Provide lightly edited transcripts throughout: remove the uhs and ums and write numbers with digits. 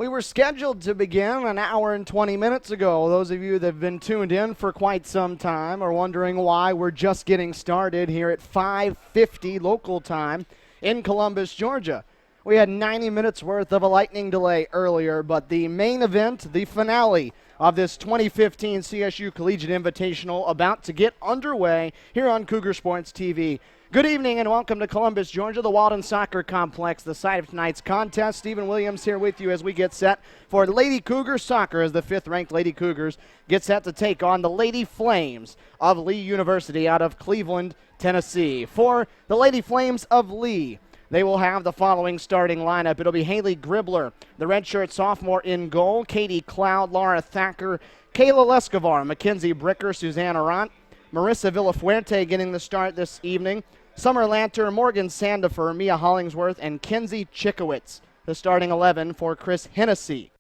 We were scheduled to begin an hour and 20 minutes ago. Those of you that have been tuned in for quite some time are wondering why we're just getting started here at 5:50 local time in Columbus, Georgia. We had 90 minutes worth of a lightning delay earlier, but the main event, the finale of this 2015 CSU Collegiate Invitational, about to get underway here on Cougar Sports TV. Good evening and welcome to Columbus, Georgia, the Walden Soccer Complex, the site of tonight's contest. Stephen Williams here with you as we get set for Lady Cougar Soccer as the 5th-ranked Lady Cougars get set to take on the Lady Flames of Lee University out of Cleveland, Tennessee. For the Lady Flames of Lee, they will have the following starting lineup. It'll be Haley Gribler, the redshirt sophomore in goal, Katie Cloud, Laura Thacker, Kayla Lescavar, Mackenzie Bricker, Suzanne Arant, Marissa Villafuerte getting the start this evening, Summer Lanter, Morgan Sandifer, Mia Hollingsworth, and Kenzie Chickowitz, the starting 11 for Chris Hennessy.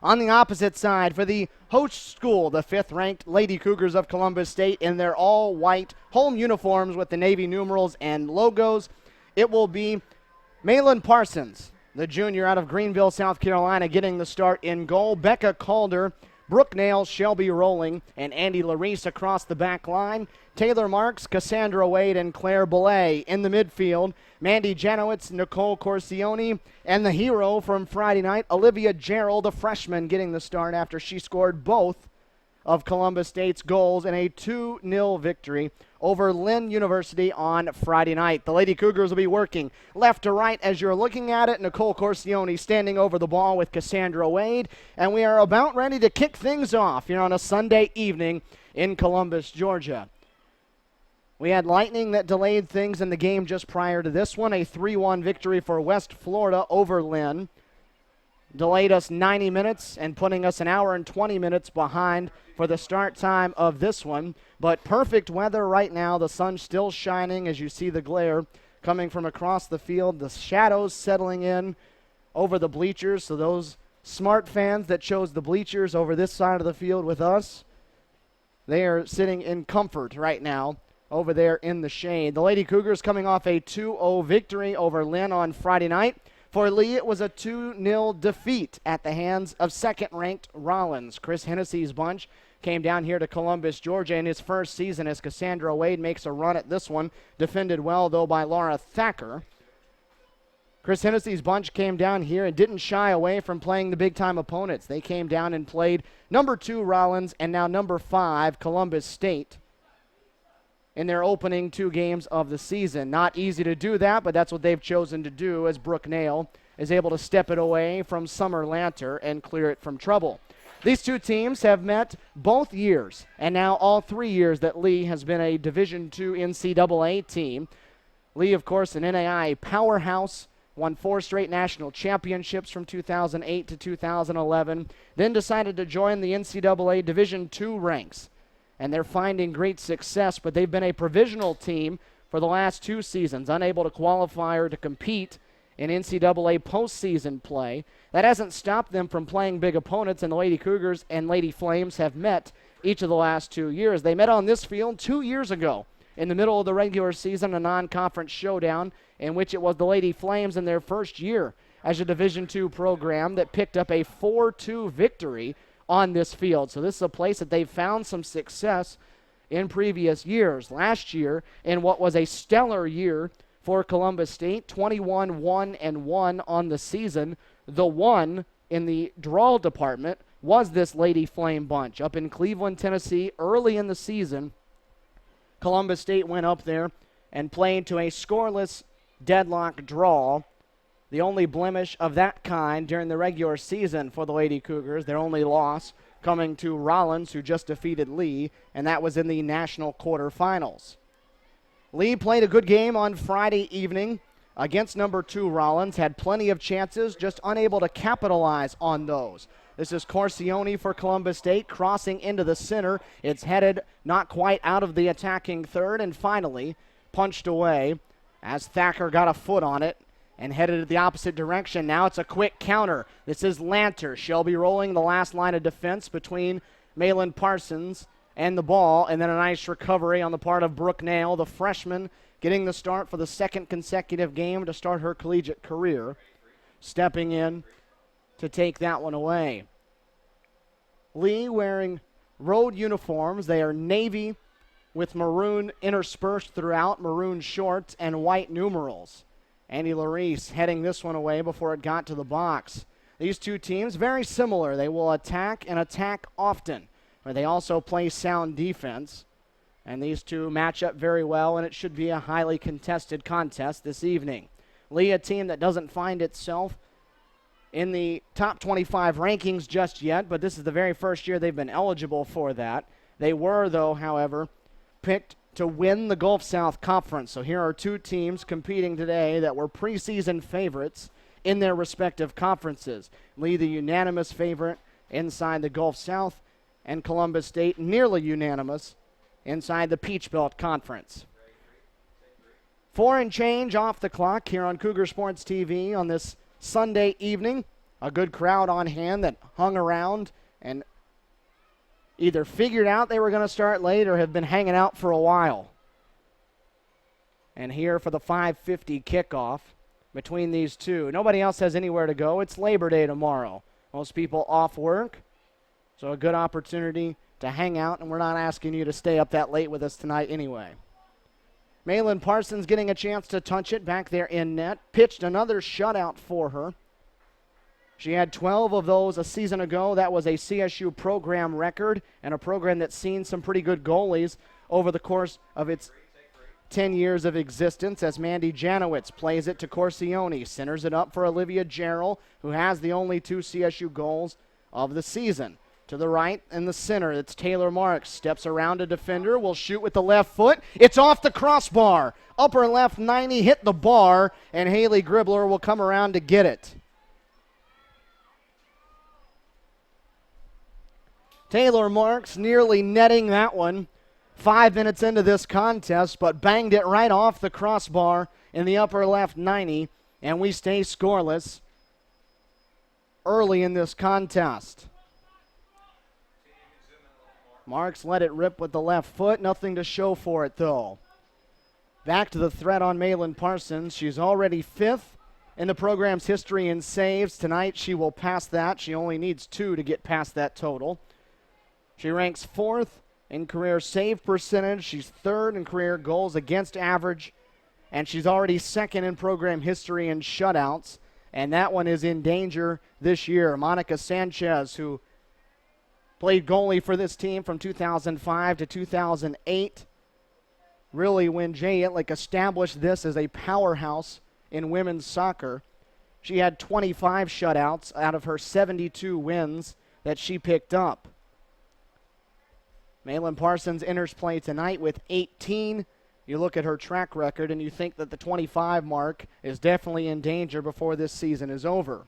On the opposite side, for the host school, the 5th-ranked Lady Cougars of Columbus State in their all-white home uniforms with the Navy numerals and logos, it will be Malin Parsons, the junior out of Greenville, South Carolina, getting the start in goal. Becca Calder, Brooke Nail, Shelby Rowling, and Andy Larice across the back line. Taylor Marks, Cassandra Wade, and Claire Belay in the midfield. Mandy Janowitz, Nicole Corsione, and the hero from Friday night, Olivia Gerald, a freshman, getting the start after she scored both of Columbus State's goals in a 2-0 victory over Lynn University on Friday night. The Lady Cougars will be working left to right as you're looking at it. Nicole Corsione standing over the ball with Cassandra Wade, and we are about ready to kick things off here on a Sunday evening in Columbus, Georgia. We had lightning that delayed things in the game just prior to this one, a 3-1 victory for West Florida over Lynn. Delayed us 90 minutes and putting us an hour and 20 minutes behind for the start time of this one. But perfect weather right now. The sun's still shining as you see the glare coming from across the field. The shadows settling in over the bleachers. So those smart fans that chose the bleachers over this side of the field with us, they are sitting in comfort right now over there in the shade. The Lady Cougars coming off a 2-0 victory over Lynn on Friday night. For Lee, it was a 2-0 defeat at the hands of second-ranked Rollins. Chris Hennessy's bunch came down here to Columbus, Georgia in his first season as Cassandra Wade makes a run at this one. Defended well, though, by Laura Thacker. Chris Hennessy's bunch came down here and didn't shy away from playing the big-time opponents. They came down and played number 2 Rollins and now number 5 Columbus State in their opening 2 games of the season. Not easy to do that, but that's what they've chosen to do as Brooke Nail is able to step it away from Summer Lanter and clear it from trouble. These 2 teams have met both years, and now all 3 years that Lee has been a Division II NCAA team. Lee, of course, an NAIA powerhouse, won 4 straight national championships from 2008 to 2011, then decided to join the NCAA Division II ranks. And they're finding great success, but they've been a provisional team for the last 2 seasons, unable to qualify or to compete in NCAA postseason play. That hasn't stopped them from playing big opponents, and the Lady Cougars and Lady Flames have met each of the last 2 years. They met on this field 2 years ago in the middle of the regular season, a non-conference showdown in which it was the Lady Flames in their first year as a Division II program that picked up a 4-2 victory on this field. So this is a place that they've found some success in previous years. Last year, in what was a stellar year for Columbus State, 21-1-1 on the season. The one in the draw department was this Lady Flame bunch up in Cleveland, Tennessee, early in the season. Columbus State went up there and played to a scoreless deadlock draw. The only blemish of that kind during the regular season for the Lady Cougars, their only loss coming to Rollins, who just defeated Lee, and that was in the national quarterfinals. Lee played a good game on Friday evening against number 2 Rollins, had plenty of chances, just unable to capitalize on those. This is Corsione for Columbus State, crossing into the center. It's headed not quite out of the attacking third, and finally punched away as Thacker got a foot on it and headed the opposite direction. Now it's a quick counter. This is Lanter. Shelby rolling the last line of defense between Malin Parsons and the ball, and then a nice recovery on the part of Brooke Nail, the freshman, getting the start for the second consecutive game to start her collegiate career. stepping in to take that one away. Lee wearing road uniforms. They are navy with maroon interspersed throughout, maroon shorts and white numerals. Andy Larice heading this one away before it got to the box. These two teams, very similar. They will attack and attack often, but they also play sound defense. And these two match up very well, and it should be a highly contested contest this evening. Lee, a team that doesn't find itself in the top 25 rankings just yet, but this is the very first year they've been eligible for that. They were, though, however, picked to win the Gulf South Conference. So here are two teams competing today that were preseason favorites in their respective conferences. Lee, the unanimous favorite inside the Gulf South, and Columbus State nearly unanimous inside the Peach Belt Conference. 4 and change off the clock here on Cougar Sports TV on this Sunday evening. A good crowd on hand that hung around and either figured out they were going to start late or have been hanging out for a while. And here for the 5:50 kickoff between these two. Nobody else has anywhere to go. It's Labor Day tomorrow. Most people off work, so a good opportunity to hang out, and we're not asking you to stay up that late with us tonight anyway. Malin Parsons getting a chance to touch it back there in net. Pitched another shutout for her. She had 12 of those a season ago. That was a CSU program record, and a program that's seen some pretty good goalies over the course of its 10 years of existence, as Mandy Janowitz plays it to Corsione, centers it up for Olivia Jarrell, who has the only 2 CSU goals of the season. To the right and the center, it's Taylor Marks. Steps around a defender, will shoot with the left foot. It's off the crossbar. Upper left 90 hit the bar, and Haley Gribbler will come around to get it. Taylor Marks nearly netting that one 5 minutes into this contest, but banged it right off the crossbar in the upper left 90, and we stay scoreless early in this contest. Marks let it rip with the left foot. Nothing to show for it, though. Back to the threat on Malin Parsons. She's already 5th in the program's history in saves. Tonight she will pass that. She only needs 2 to get past that total. She ranks 4th in career save percentage. She's 3rd in career goals against average. And she's already 2nd in program history in shutouts. And that one is in danger this year. Monica Sanchez, who played goalie for this team from 2005 to 2008. Really, when Jay Itlick established this as a powerhouse in women's soccer, she had 25 shutouts out of her 72 wins that she picked up. Malin Parsons enters play tonight with 18. You look at her track record and you think that the 25 mark is definitely in danger before this season is over.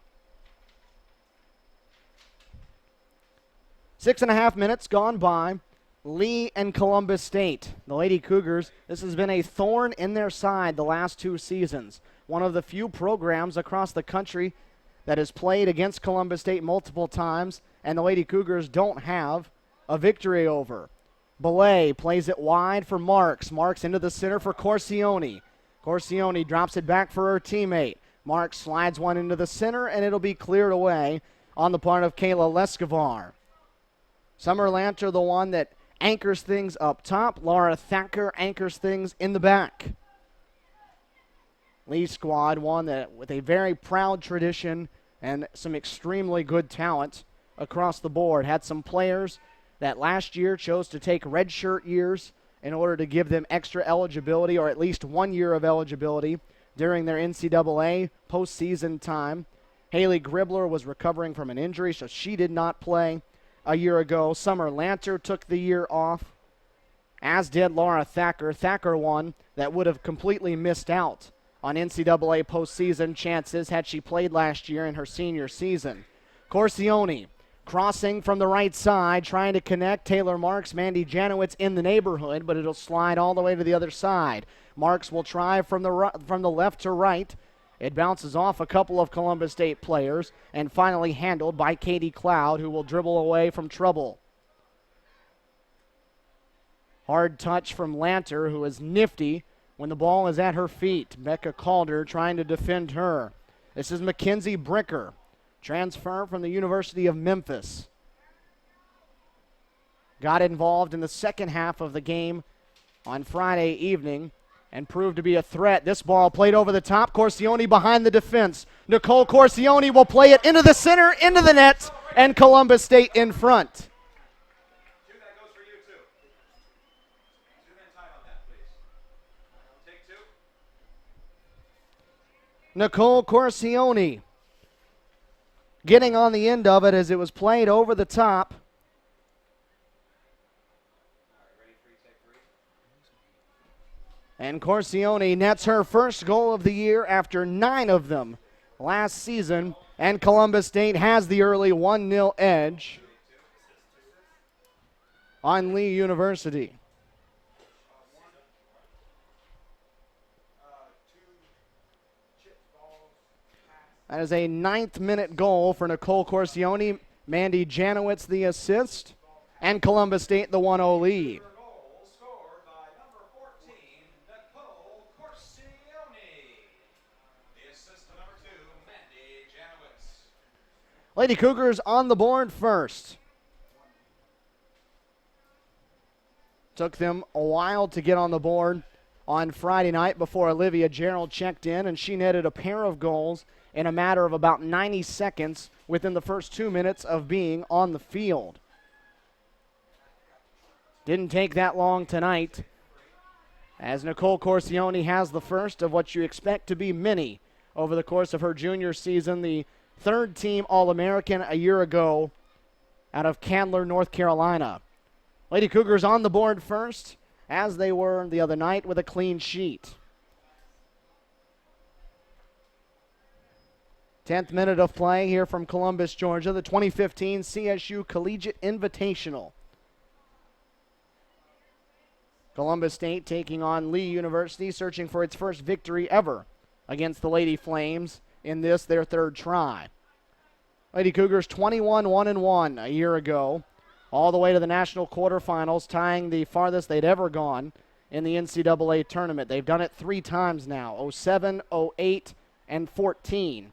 6.5 minutes gone by. Lee and Columbus State. The Lady Cougars, this has been a thorn in their side the last 2 seasons. One of the few programs across the country that has played against Columbus State multiple times, and the Lady Cougars don't have a victory over. Belay plays it wide for Marks. Marks into the center for Corsione. Corsione drops it back for her teammate. Marks slides one into the center, and it'll be cleared away on the part of Kayla Lescavar. Summer Lanter, the one that anchors things up top. Laura Thacker anchors things in the back. Lee squad, one that with a very proud tradition and some extremely good talent across the board. Had some players that last year chose to take redshirt years in order to give them extra eligibility, or at least 1 year of eligibility during their NCAA postseason time. Haley Gribbler was recovering from an injury, so she did not play a year ago. Summer Lanter took the year off, as did Laura Thacker. Thacker, one that would have completely missed out on NCAA postseason chances had she played last year in her senior season. Corsione crossing from the right side, trying to connect. Taylor Marks, Mandy Janowitz in the neighborhood, but it'll slide all the way to the other side. Marks will try from the left to right. It bounces off a couple of Columbus State players and finally handled by Katie Cloud, who will dribble away from trouble. Hard touch from Lanter, who is nifty when the ball is at her feet. Becca Calder trying to defend her. This is Mackenzie Bricker, transfer from the University of Memphis. Got involved in the second half of the game on Friday evening and proved to be a threat. This ball played over the top. Corsione behind the defense. Nicole Corsione will play it into the center, into the net, and Columbus State in front. Nicole Corsione getting on the end of it as it was played over the top. And Corsione nets her first goal of the year after 9 of them last season. And Columbus State has the early 1-0 edge on Lee University. That is a 9th-minute goal for Nicole Corsione. Mandy Janowitz the assist. And Columbus State the 1-0 lead. Lady Cougars on the board first. Took them a while to get on the board on Friday night before Olivia Gerald checked in, and she netted a pair of goals in a matter of about 90 seconds within the first 2 minutes of being on the field. Didn't take that long tonight, as Nicole Corsione has the first of what you expect to be many over the course of her junior season. The third-team All-American a year ago out of Candler, North Carolina. Lady Cougars on the board first, as they were the other night, with a clean sheet. 10th minute of play here from Columbus, Georgia, the 2015 CSU Collegiate Invitational. Columbus State taking on Lee University, searching for its first victory ever against the Lady Flames in this, their third try. Lady Cougars 21-1-1 a year ago, all the way to the national quarterfinals, tying the farthest they'd ever gone in the NCAA tournament. They've done it 3 times now, 07, 08, and 14.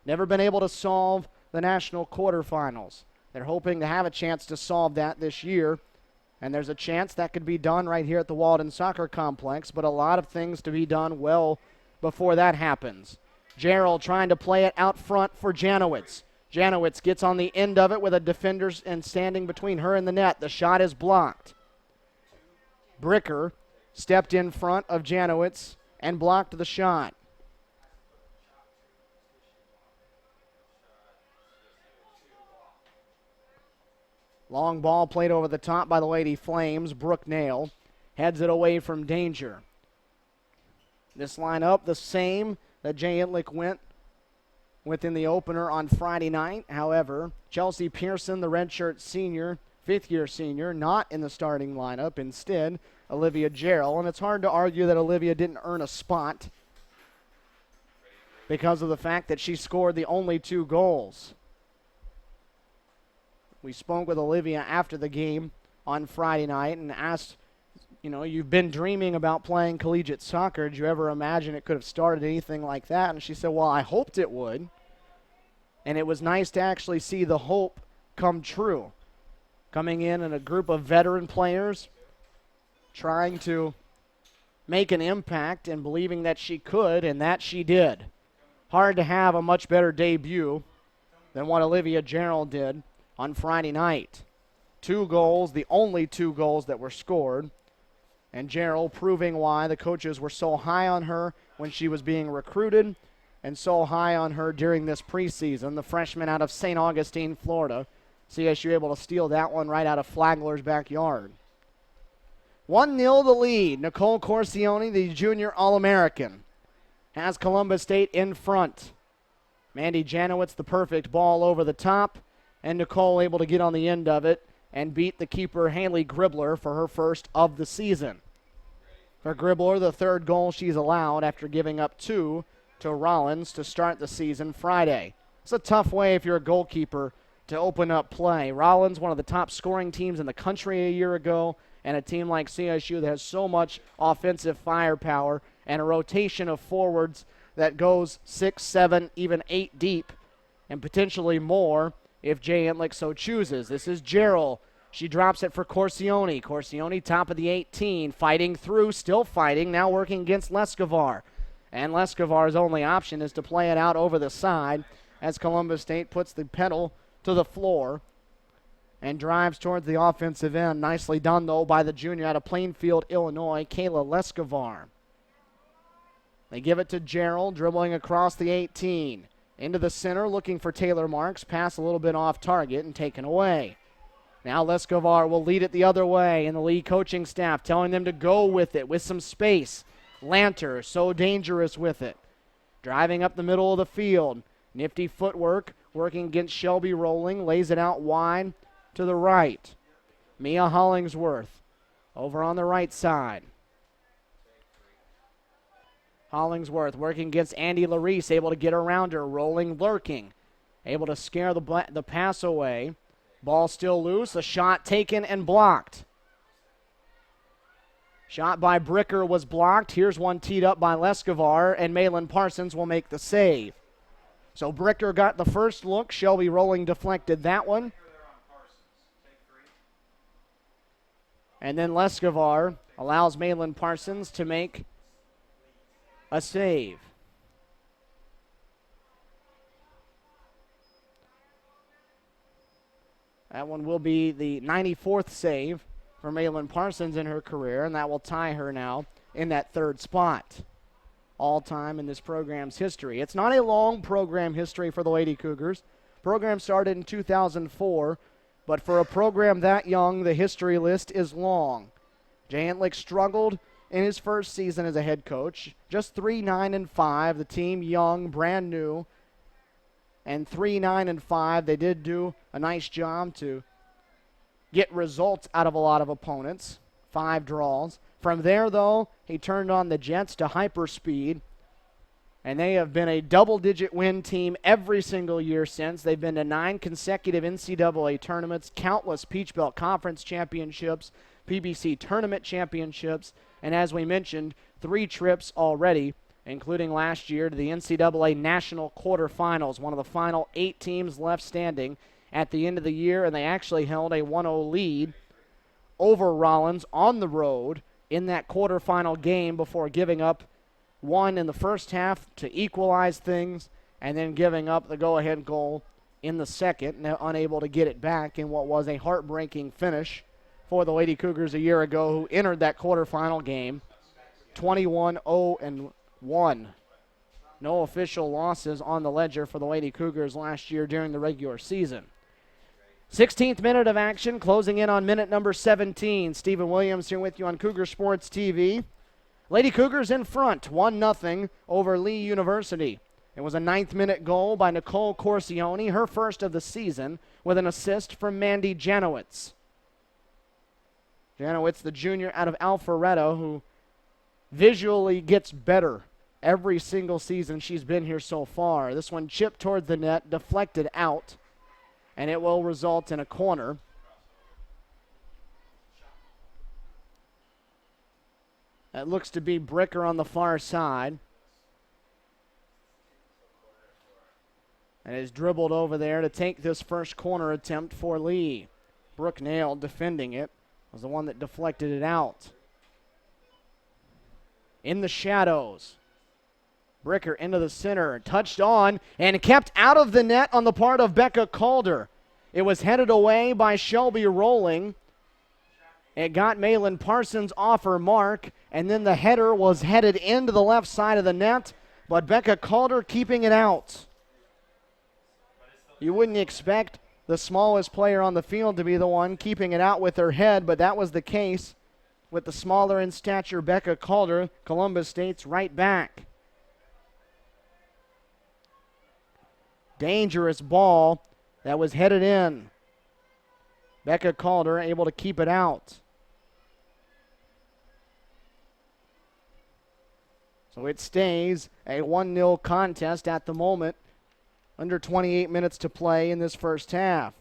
Never been able to solve the national quarterfinals. They're hoping to have a chance to solve that this year, and there's a chance that could be done right here at the Walden Soccer Complex, but a lot of things to be done well before that happens. Gerald trying to play it out front for Janowitz. Janowitz gets on the end of it with a defender and standing between her and the net. The shot is blocked. Bricker stepped in front of Janowitz and blocked the shot. Long ball played over the top by the Lady Flames. Brooke Nail heads it away from danger. This lineup the same that Jay Itlick went within the opener on Friday night. However, Chelsea Pearson, the redshirt senior, 5th-year senior, not in the starting lineup. Instead, Olivia Gerald. And it's hard to argue that Olivia didn't earn a spot because of the fact that she scored the only 2 goals. We spoke with Olivia after the game on Friday night and asked, you've been dreaming about playing collegiate soccer. Did you ever imagine it could have started anything like that? And she said, well, I hoped it would. And it was nice to actually see the hope come true. Coming in a group of veteran players, trying to make an impact and believing that she could, and that she did. Hard to have a much better debut than what Olivia Gerald did on Friday night. 2 goals, the only 2 goals that were scored. And Gerald proving why the coaches were so high on her when she was being recruited and so high on her during this preseason. The freshman out of St. Augustine, Florida. CSU able to steal that one right out of Flagler's backyard. 1-0 the lead. Nicole Corsione, the junior All-American, has Columbus State in front. Mandy Janowitz, the perfect ball over the top, and Nicole able to get on the end of it and beat the keeper Haley Gribbler for her first of the season. For Gribbler, the 3rd goal she's allowed after giving up 2 to Rollins to start the season Friday. It's a tough way if you're a goalkeeper to open up play. Rollins, one of the top scoring teams in the country a year ago, and a team like CSU that has so much offensive firepower and a rotation of forwards that goes 6, 7, even 8 deep, and potentially more if Jay Entlick so chooses. This is Gerald. She drops it for Corsione. Corsione top of the 18, fighting through, still fighting, now working against Lescovar. And Lescovar's only option is to play it out over the side as Columbus State puts the pedal to the floor and drives towards the offensive end. Nicely done, though, by the junior out of Plainfield, Illinois, Kayla Lescovar. They give it to Gerald, dribbling across the 18. Into the center, looking for Taylor Marks. Pass a little bit off target and taken away. Now Lescovar will lead it the other way, and the Lee coaching staff telling them to go with it with some space. Lanter, so dangerous with it. Driving up the middle of the field. Nifty footwork, working against Shelby Rolling. Lays it out wide to the right. Mia Hollingsworth over on the right side. Hollingsworth working against Andy Larice, able to get around her, rolling, lurking, able to scare the pass away. Ball still loose, a shot taken and blocked. Shot by Bricker was blocked. Here's one teed up by Lescovar, and Malin Parsons will make the save. So Bricker got the first look. Shelby Rolling deflected that one. And then Lescovar allows Malin Parsons to make a save. That one will be the 94th save for Malin Parsons in her career, and that will tie her now in that third spot. All time in this program's history. It's not a long program history for the Lady Cougars. Program started in 2004, but for a program that young, the history list is long. Jay Entlick struggled in his first season as a head coach. Just 3-9-5. The team young, brand new. And 3-9-5. They did do a nice job to get results out of a lot of opponents. 5 draws. From there, though, he turned on the Jets to hyperspeed. And they have been a double-digit win team every single year since. They've been to 9 consecutive NCAA tournaments, countless Peach Belt Conference championships, PBC tournament championships, and as we mentioned, 3 trips already, including last year to the NCAA National Quarterfinals, one of the final 8 teams left standing at the end of the year, and they actually held a 1-0 lead over Rollins on the road in that quarterfinal game before giving up one in the first half to equalize things, and then giving up the go-ahead goal in the second, and unable to get it back in what was a heartbreaking finish for the Lady Cougars a year ago, who entered that quarterfinal game 21-0-1. No official losses on the ledger for the Lady Cougars last year during the regular season. 16th minute of action, closing in on minute number 17. Stephen Williams here with you on Cougar Sports TV. Lady Cougars in front, 1-0 over Lee University. It was a 9th-minute goal by Nicole Corsione, her first of the season, with an assist from Mandy Janowitz. Janowitz, the junior out of Alpharetta, who visually gets better every single season she's been here so far. This one chipped toward the net, deflected out, and it will result in a corner. That looks to be Bricker on the far side. And is dribbled over there to take this first corner attempt for Lee. Brooke Nail defending it was the one that deflected it out. In the shadows. Bricker into the center, touched on, and kept out of the net on the part of Becca Calder. It was headed away by Shelby Rolling. It got Malin Parsons off her mark, and then the header was headed into the left side of the net, but Becca Calder keeping it out. You wouldn't expect the smallest player on the field to be the one keeping it out with her head, but that was the case with the smaller in stature Becca Calder, Columbus State's right back. Dangerous ball that was headed in. Becca Calder able to keep it out. So it stays a 1-0 contest at the moment. Under 28 minutes to play in this first half.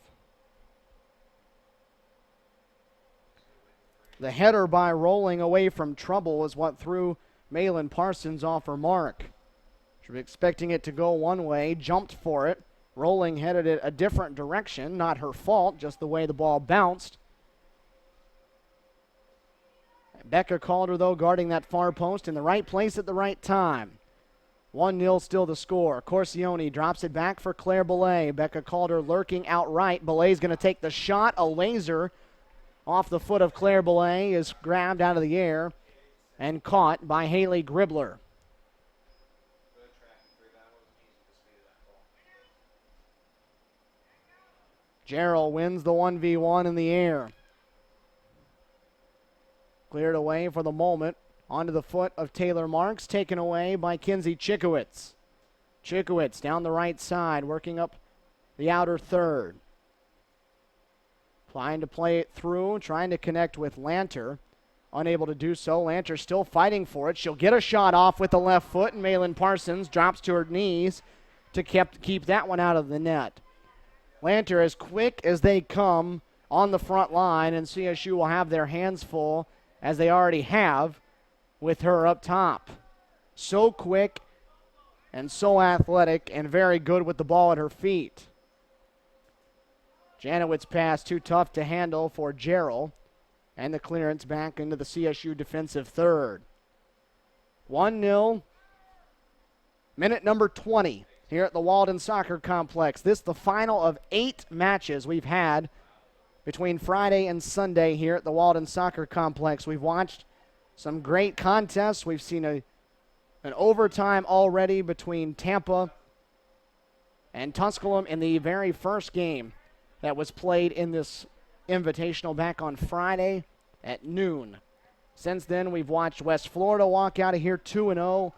The header by Rolling away from trouble is what threw Malin Parsons off her mark. Should be expecting it to go one way, jumped for it. Rolling headed it a different direction. Not her fault, just the way the ball bounced. Becca Calder, though, guarding that far post in the right place at the right time. 1-0 still the score. Corsione drops it back for Claire Belay. Becca Calder lurking outright. Belay's going to take the shot. A laser off the foot of Claire Belay is grabbed out of the air and caught by Haley Gribler. Jarrell wins the 1v1 in the air. Cleared away for the moment. Onto the foot of Taylor Marks. Taken away by Kinsey Chikowitz. Chikowitz down the right side, working up the outer third. Trying to play it through, trying to connect with Lanter. Unable to do so. Lanter still fighting for it. She'll get a shot off with the left foot, and Malin Parsons drops to her knees to keep that one out of the net. Lanter as quick as they come on the front line, and CSU will have their hands full, as they already have, with her up top. So quick and so athletic and very good with the ball at her feet. Janowitz pass too tough to handle for Jarrell, and the clearance back into the CSU defensive third. 1-0, minute number 20 here at the Walden Soccer Complex. This the final of 8 matches we've had between Friday and Sunday here at the Walden Soccer Complex. We've watched some great contests. We've seen an overtime already between Tampa and Tusculum in the very first game that was played in this Invitational back on Friday at noon. Since then, we've watched West Florida walk out of here 2-0.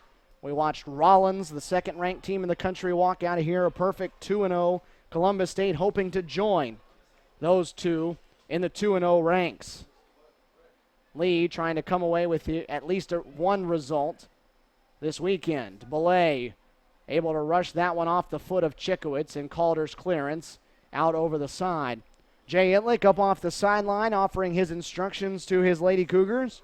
We watched Rollins, the second-ranked team in the country, walk out of here a perfect 2-0. Columbus State hoping to join those two in the 2-0 ranks. Lee trying to come away with at least one result this weekend. Belay able to rush that one off the foot of Chikowitz, and Calder's clearance out over the side. Jay Itlick up off the sideline offering his instructions to his Lady Cougars.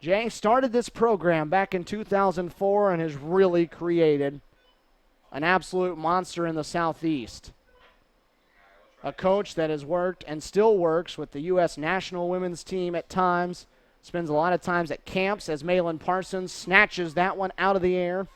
Jay started this program back in 2004 and has really created an absolute monster in the Southeast. A coach that has worked and still works with the U.S. national women's team at times. Spends a lot of times at camps as Malin Parsons snatches that one out of the air.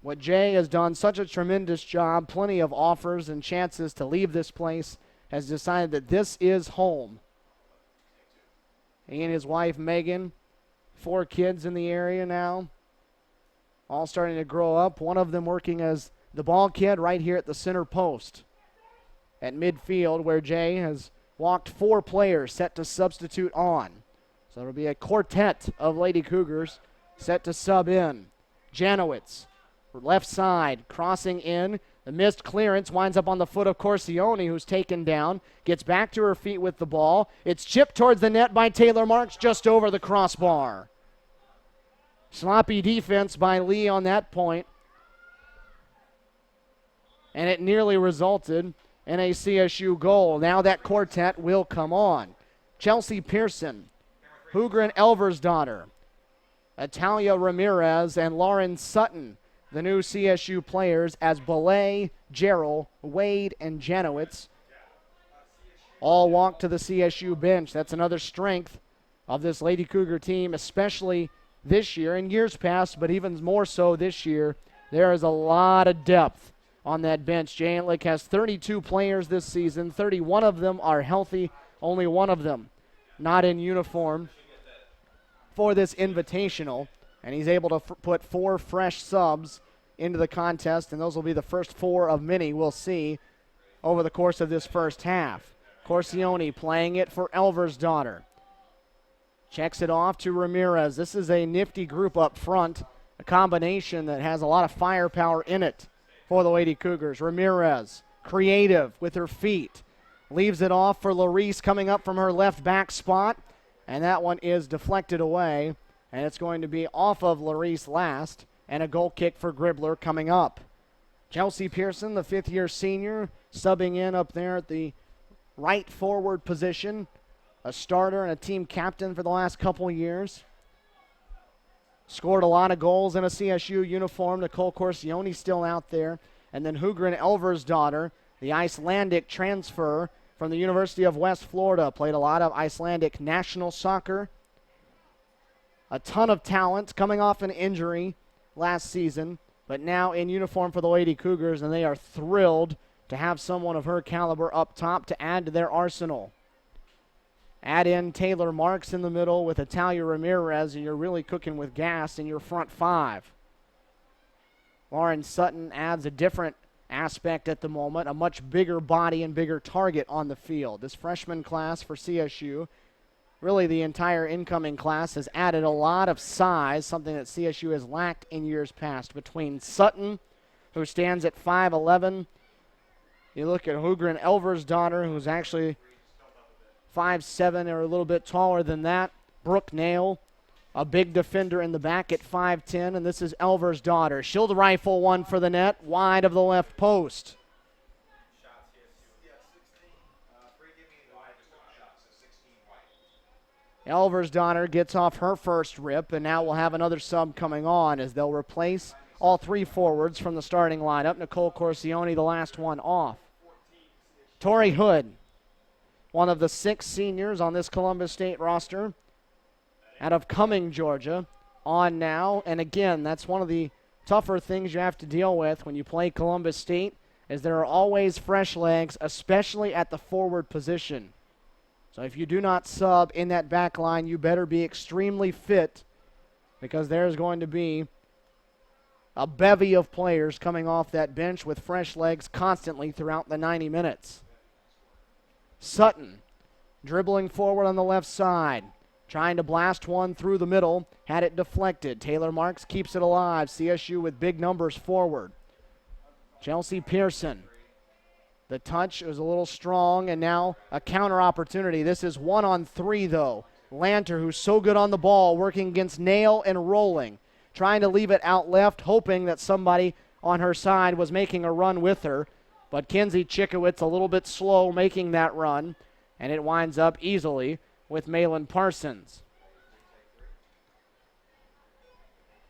What Jay has done such a tremendous job, plenty of offers and chances to leave this place, has decided that this is home. He and his wife Megan, 4 kids in the area now, all starting to grow up. One of them working as the ball kid right here at the center post at midfield, where Jay has walked 4 players set to substitute on. So it'll be a quartet of Lady Cougars set to sub in. Janowitz, left side, crossing in. The missed clearance winds up on the foot of Corsione, who's taken down. Gets back to her feet with the ball. It's chipped towards the net by Taylor Marks, just over the crossbar. Sloppy defense by Lee on that point. And it nearly resulted in a CSU goal. Now that quartet will come on. Chelsea Pearson, Hugren Elversdottir, Italia Ramirez, and Lauren Sutton, the new CSU players, as Belay, Jarrell, Wade, and Janowitz all walk to the CSU bench. That's another strength of this Lady Cougar team, especially this year. In years past, but even more so this year, there is a lot of depth on that bench. Jay Antlick has 32 players this season. 31 of them are healthy. Only one of them not in uniform for this Invitational. And he's able to put 4 fresh subs into the contest, and those will be the first 4 of many we'll see over the course of this first half. Corsione playing it for Elversdottir. Checks it off to Ramirez. This is a nifty group up front, a combination that has a lot of firepower in it for the Lady Cougars. Ramirez, creative with her feet, leaves it off for Larice coming up from her left back spot, and that one is deflected away. And it's going to be off of Larice last, and a goal kick for Gribler coming up. Chelsea Pearson, the 5th-year senior, subbing in up there at the right forward position a starter and a team captain for the last couple years. Scored a lot of goals in a CSU uniform. Nicole Corsione still out there. And then Hugren Elversdottir, the Icelandic transfer from the University of West Florida. Played a lot of Icelandic national soccer. A ton of talent coming off an injury last season, but now in uniform for the Lady Cougars, and they are thrilled to have someone of her caliber up top to add to their arsenal. Add in Taylor Marks in the middle with Italia Ramirez, and you're really cooking with gas in your front five. Lauren Sutton adds a different aspect at the moment, a much bigger body and bigger target on the field. This freshman class for CSU, really the entire incoming class, has added a lot of size, something that CSU has lacked in years past. Between Sutton, who stands at 5'11", you look at Hugren Elversdottir, who's actually 5'7", or a little bit taller than that. Brooke Nail, a big defender in the back at 5'10", and this is Elversdottir. She'll rifle one for the net, wide of the left post. Elversdottir gets off her first rip, and now we'll have another sub coming on as they'll replace all three forwards from the starting lineup. Nicole Corsione, the last one off. Tori Hood, one of the 6 seniors on this Columbus State roster out of Cumming, Georgia, on now. And again, that's one of the tougher things you have to deal with when you play Columbus State, is there are always fresh legs, especially at the forward position. So if you do not sub in that back line, you better be extremely fit, because there's going to be a bevy of players coming off that bench with fresh legs constantly throughout the 90 minutes. Sutton dribbling forward on the left side, trying to blast one through the middle, had it deflected. Taylor Marks keeps it alive. CSU with big numbers forward. Chelsea Pearson. The touch was a little strong, and now a counter opportunity. This is 1-on-3, though. Lanter, who's so good on the ball, working against Nail and rolling, trying to leave it out left, hoping that somebody on her side was making a run with her. But Kenzie Chickowitz a little bit slow making that run, and it winds up easily with Malin Parsons.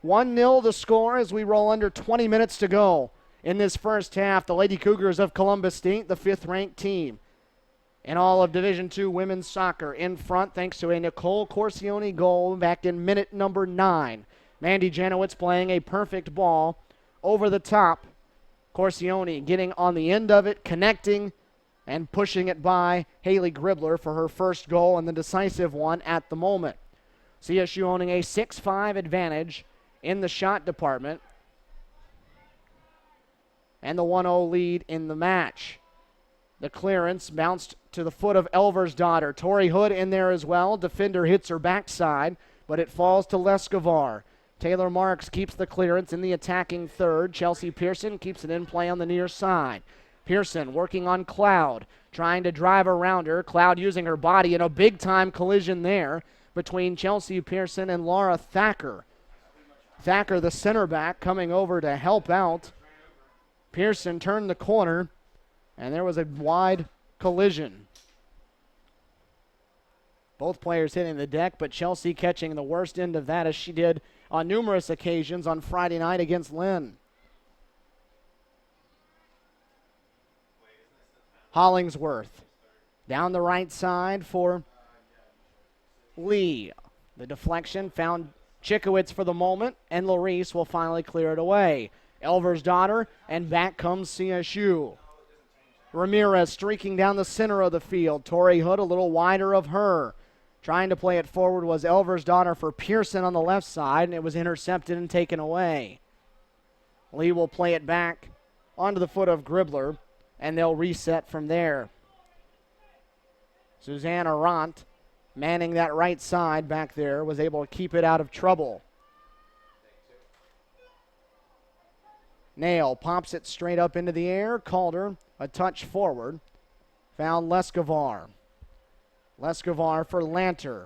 1-0 the score as we roll under 20 minutes to go in this first half. The Lady Cougars of Columbus State, the 5th-ranked team in all of Division II women's soccer, in front thanks to a Nicole Corsione goal back in minute number 9. Mandy Janowitz playing a perfect ball over the top. Corsione getting on the end of it, connecting, and pushing it by Haley Gribler for her first goal, and the decisive one at the moment. CSU owning a 6-5 advantage in the shot department, and the 1-0 lead in the match. The clearance bounced to the foot of Elversdottir. Tori Hood in there as well. Defender hits her backside, but it falls to Leskovar. Taylor Marks keeps the clearance in the attacking third. Chelsea Pearson keeps it in play on the near side. Pearson working on Cloud, trying to drive around her. Cloud using her body in a big-time collision there between Chelsea Pearson and Laura Thacker. Thacker, the center back, coming over to help out. Pearson turned the corner, and there was a wide collision. Both players hitting the deck, but Chelsea catching the worst end of that, as she did on numerous occasions on Friday night against Lynn. Hollingsworth down the right side for Lee. The deflection found Chickowitz for the moment, and Larice will finally clear it away. Elversdottir, and back comes CSU. Ramirez streaking down the center of the field. Tori Hood a little wider of her. Trying to play it forward was Elversdottir for Pearson on the left side, and it was intercepted and taken away. Lee will play it back onto the foot of Gribler, and they'll reset from there. Susanna Ront, manning that right side back there, was able to keep it out of trouble. Nail pops it straight up into the air. Calder, a touch forward, found Leskovar. Leskovar for Lanter.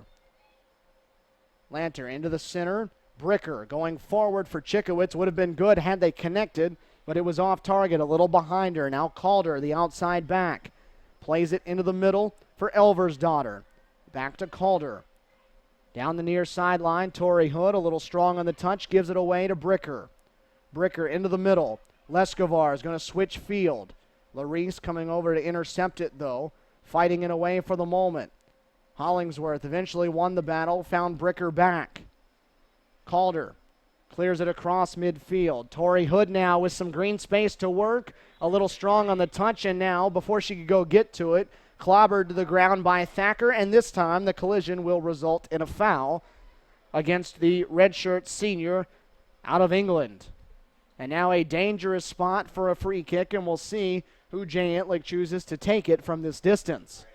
Lanter into the center. Bricker going forward for Chickowitz. Would have been good had they connected, but it was off target, a little behind her. Now Calder, the outside back, plays it into the middle for Elversdottir. Back to Calder. Down the near sideline, Torrey Hood, a little strong on the touch, gives it away to Bricker. Bricker into the middle. Leskovar is going to switch field. Larice coming over to intercept it, though, fighting it away for the moment. Hollingsworth eventually won the battle, found Bricker back. Calder clears it across midfield. Torrey Hood now with some green space to work, a little strong on the touch, and now, before she could go get to it, clobbered to the ground by Thacker, and this time the collision will result in a foul against the redshirt senior out of England. And now a dangerous spot for a free kick, and we'll see who Jay Entlick chooses to take it from this distance.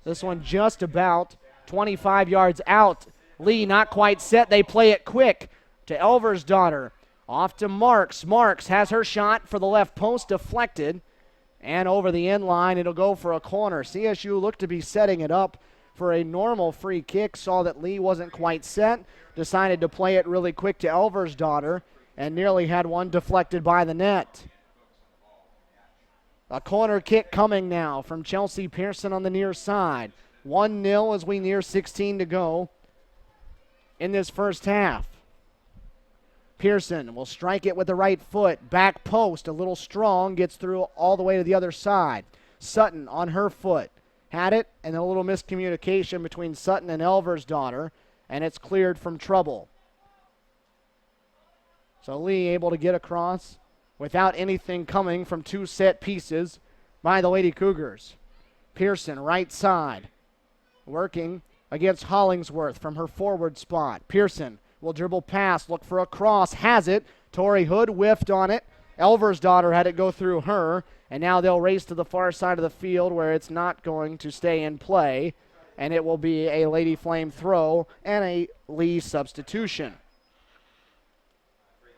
This one just about 25 yards out. Lee not quite set. They play it quick to Elversdottir. Off to Marks. Marks has her shot for the left post deflected. And over the end line, it'll go for a corner. CSU looked to be setting it up for a normal free kick. Saw that Lee wasn't quite set. Decided to play it really quick to Elversdottir. And nearly had one deflected by the net. A corner kick coming now from Chelsea Pearson on the near side. 1-0 as we near 16 to go in this first half. Pearson will strike it with the right foot. Back post, a little strong, gets through all the way to the other side. Sutton on her foot. Had it, and a little miscommunication between Sutton and Elversdottir, and it's cleared from trouble. So Lee able to get across without anything coming from two set pieces by the Lady Cougars. Pearson, right side, working against Hollingsworth from her forward spot. Pearson will dribble past, look for a cross, has it. Torrey Hood whiffed on it. Elversdottir had it go through her, and now they'll race to the far side of the field where it's not going to stay in play, and it will be a Lady Flame throw and a Lee substitution.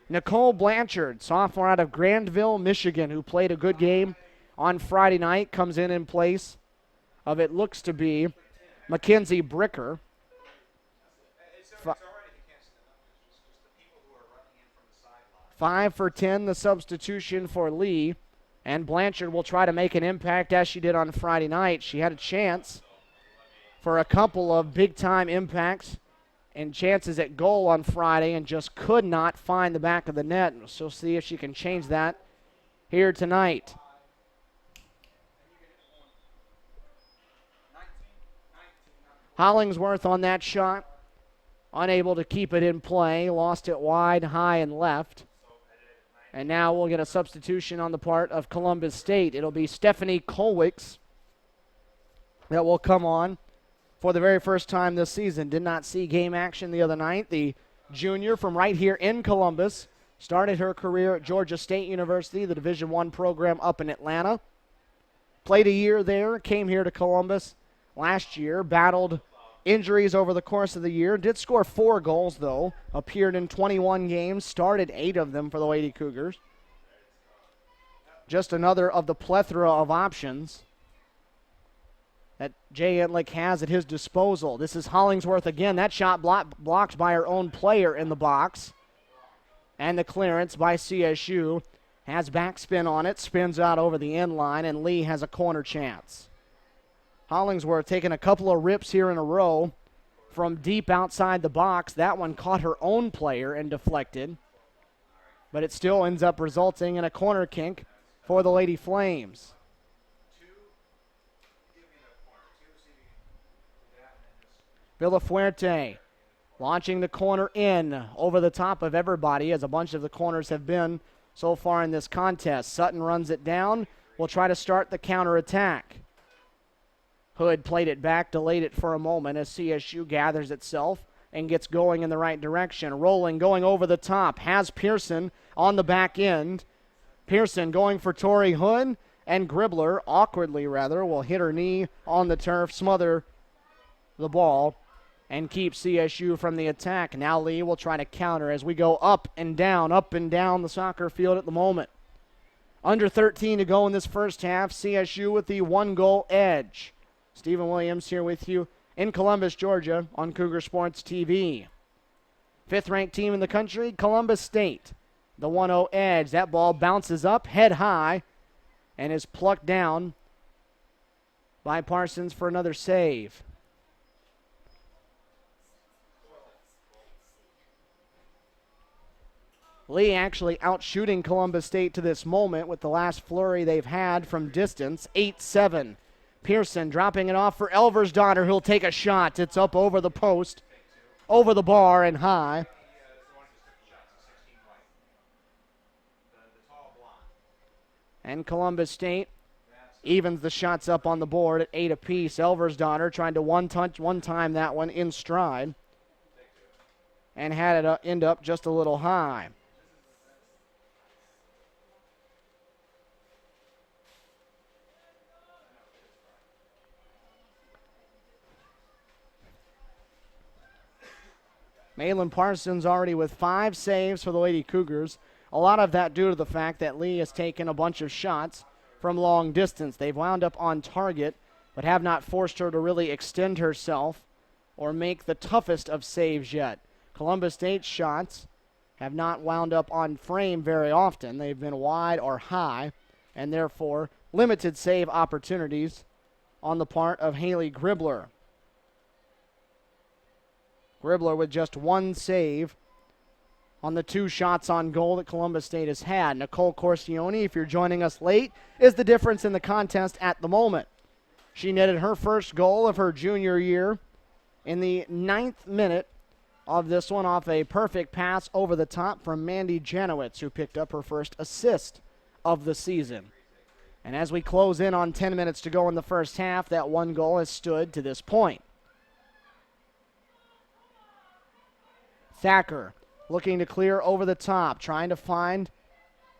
Nicole Blanchard, sophomore out of Grandville, Michigan, who played a good game on Friday night, comes in place of it looks to be Mackenzie Bricker. 5 for 10, the substitution for Lee. And Blanchard will try to make an impact as she did on Friday night. She had a chance for a couple of big-time impacts and chances at goal on Friday and just could not find the back of the net. So see if she can change that here tonight. Hollingsworth on that shot, unable to keep it in play, lost it wide, high, and left. And now we'll get a substitution on the part of Columbus State. It'll be Stephanie Colwicks that will come on for the very first time this season. Did not see game action the other night. The junior from right here in Columbus started her career at Georgia State University, the Division I program up in Atlanta. Played a year there, came here to Columbus last year, battled injuries over the course of the year. Did score 4 goals, though. Appeared in 21 games, started 8 of them for the Lady Cougars. Just another of the plethora of options that Jay Entlick has at his disposal. This is Hollingsworth again. That shot blocked by her own player in the box. And the clearance by CSU has backspin on it, spins out over the end line, and Lee has a corner chance. Hollingsworth taking a couple of rips here in a row from deep outside the box. That one caught her own player and deflected. But it still ends up resulting in a corner kick for the Lady Flames. Villafuerte launching the corner in over the top of everybody, as a bunch of the corners have been so far in this contest. Sutton runs it down. Will try to start the counterattack. Hood played it back, delayed it for a moment as CSU gathers itself and gets going in the right direction. Rolling, going over the top. Has Pearson on the back end. Pearson going for Torrey Hood, and Gribbler, awkwardly rather, will hit her knee on the turf, smother the ball, and keep CSU from the attack. Now Lee will try to counter as we go up and down the soccer field at the moment. Under 13 to go in this first half. CSU with the 1-goal edge. Stephen Williams here with you in Columbus, Georgia on Cougar Sports TV. 5th-ranked team in the country, Columbus State. The 1-0 edge. That ball bounces up, head high, and is plucked down by Parsons for another save. Lee actually outshooting Columbus State to this moment with the last flurry they've had from distance, 8-7. Pearson dropping it off for Elversdottir, who'll take a shot. It's up over the post, over the bar and high. And Columbus State evens the shots up on the board at 8 apiece. Elversdottir trying to one-time that one in stride and had it end up just a little high. Malin Parsons already with 5 saves for the Lady Cougars. A lot of that due to the fact that Lee has taken a bunch of shots from long distance. They've wound up on target, but have not forced her to really extend herself or make the toughest of saves yet. Columbus State's shots have not wound up on frame very often. They've been wide or high, and therefore limited save opportunities on the part of Haley Gribler. Gribler with just 1 save on the 2 shots on goal that Columbus State has had. Nicole Corsione, if you're joining us late, is the difference in the contest at the moment. She netted her first goal of her junior year in the 9th minute of this one off a perfect pass over the top from Mandy Janowitz, who picked up her first assist of the season. And as we close in on 10 minutes to go in the first half, that 1 goal has stood to this point. Thacker looking to clear over the top, trying to find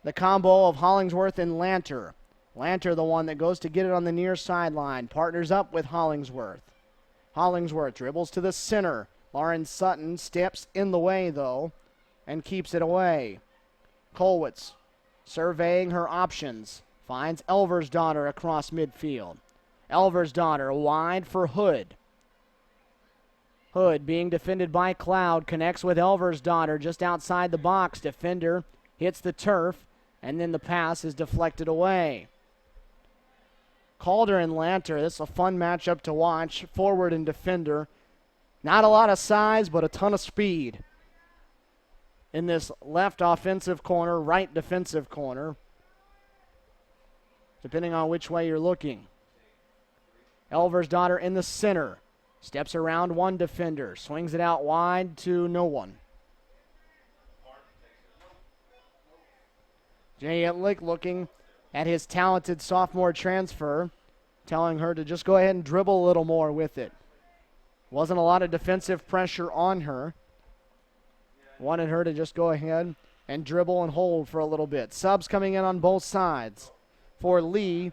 the combo of Hollingsworth and Lanter. Lanter, the one that goes to get it on the near sideline, partners up with Hollingsworth. Hollingsworth dribbles to the center. Lauren Sutton steps in the way, though, and keeps it away. Kolwitz surveying her options, finds Elversdottir across midfield. Elversdottir wide for Hood. Hood being defended by Cloud, connects with Elversdottir just outside the box. Defender hits the turf, and then the pass is deflected away. Calder and Lanter, this is a fun matchup to watch. Forward and defender. Not a lot of size, but a ton of speed in this left offensive corner, right defensive corner, depending on which way you're looking. Elversdottir in the center. Steps around one defender, swings it out wide to no one. Jay Itlick looking at his talented sophomore transfer, telling her to just go ahead and dribble a little more with it. Wasn't a lot of defensive pressure on her. Wanted her to just go ahead and dribble and hold for a little bit. Subs coming in on both sides. For Lee,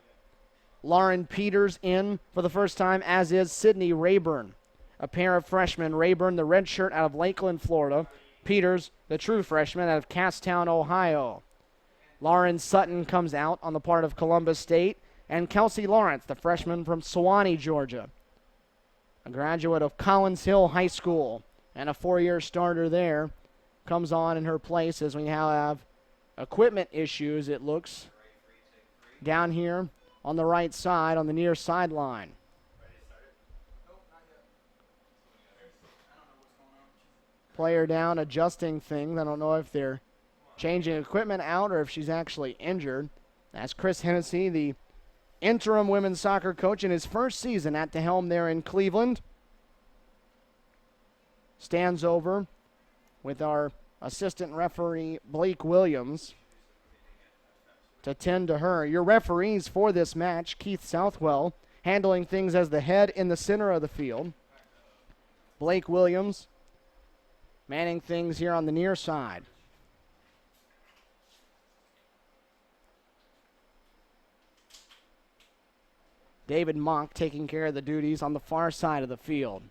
Lauren Peters in for the first time, as is Sydney Rayburn. A pair of freshmen, Rayburn, the red shirt out of Lakeland, Florida. Peters, the true freshman out of Casstown, Ohio. Lauren Sutton comes out on the part of Columbus State. And Kelsey Lawrence, the freshman from Sewanee, Georgia. A graduate of Collins Hill High School and a 4-year starter there, comes on in her place as we now have equipment issues, it looks, down here on the right side, on the near sideline. Player down, adjusting things. I don't know if they're changing equipment out or if she's actually injured. That's Chris Hennessy, the interim women's soccer coach in his first season at the helm there in Cleveland. Stands over with our assistant referee, Blake Williams, to tend to her. Your referees for this match, Keith Southwell, handling things as the head in the center of the field. Blake Williams manning things here on the near side. David Monk taking care of the duties on the far side of the field.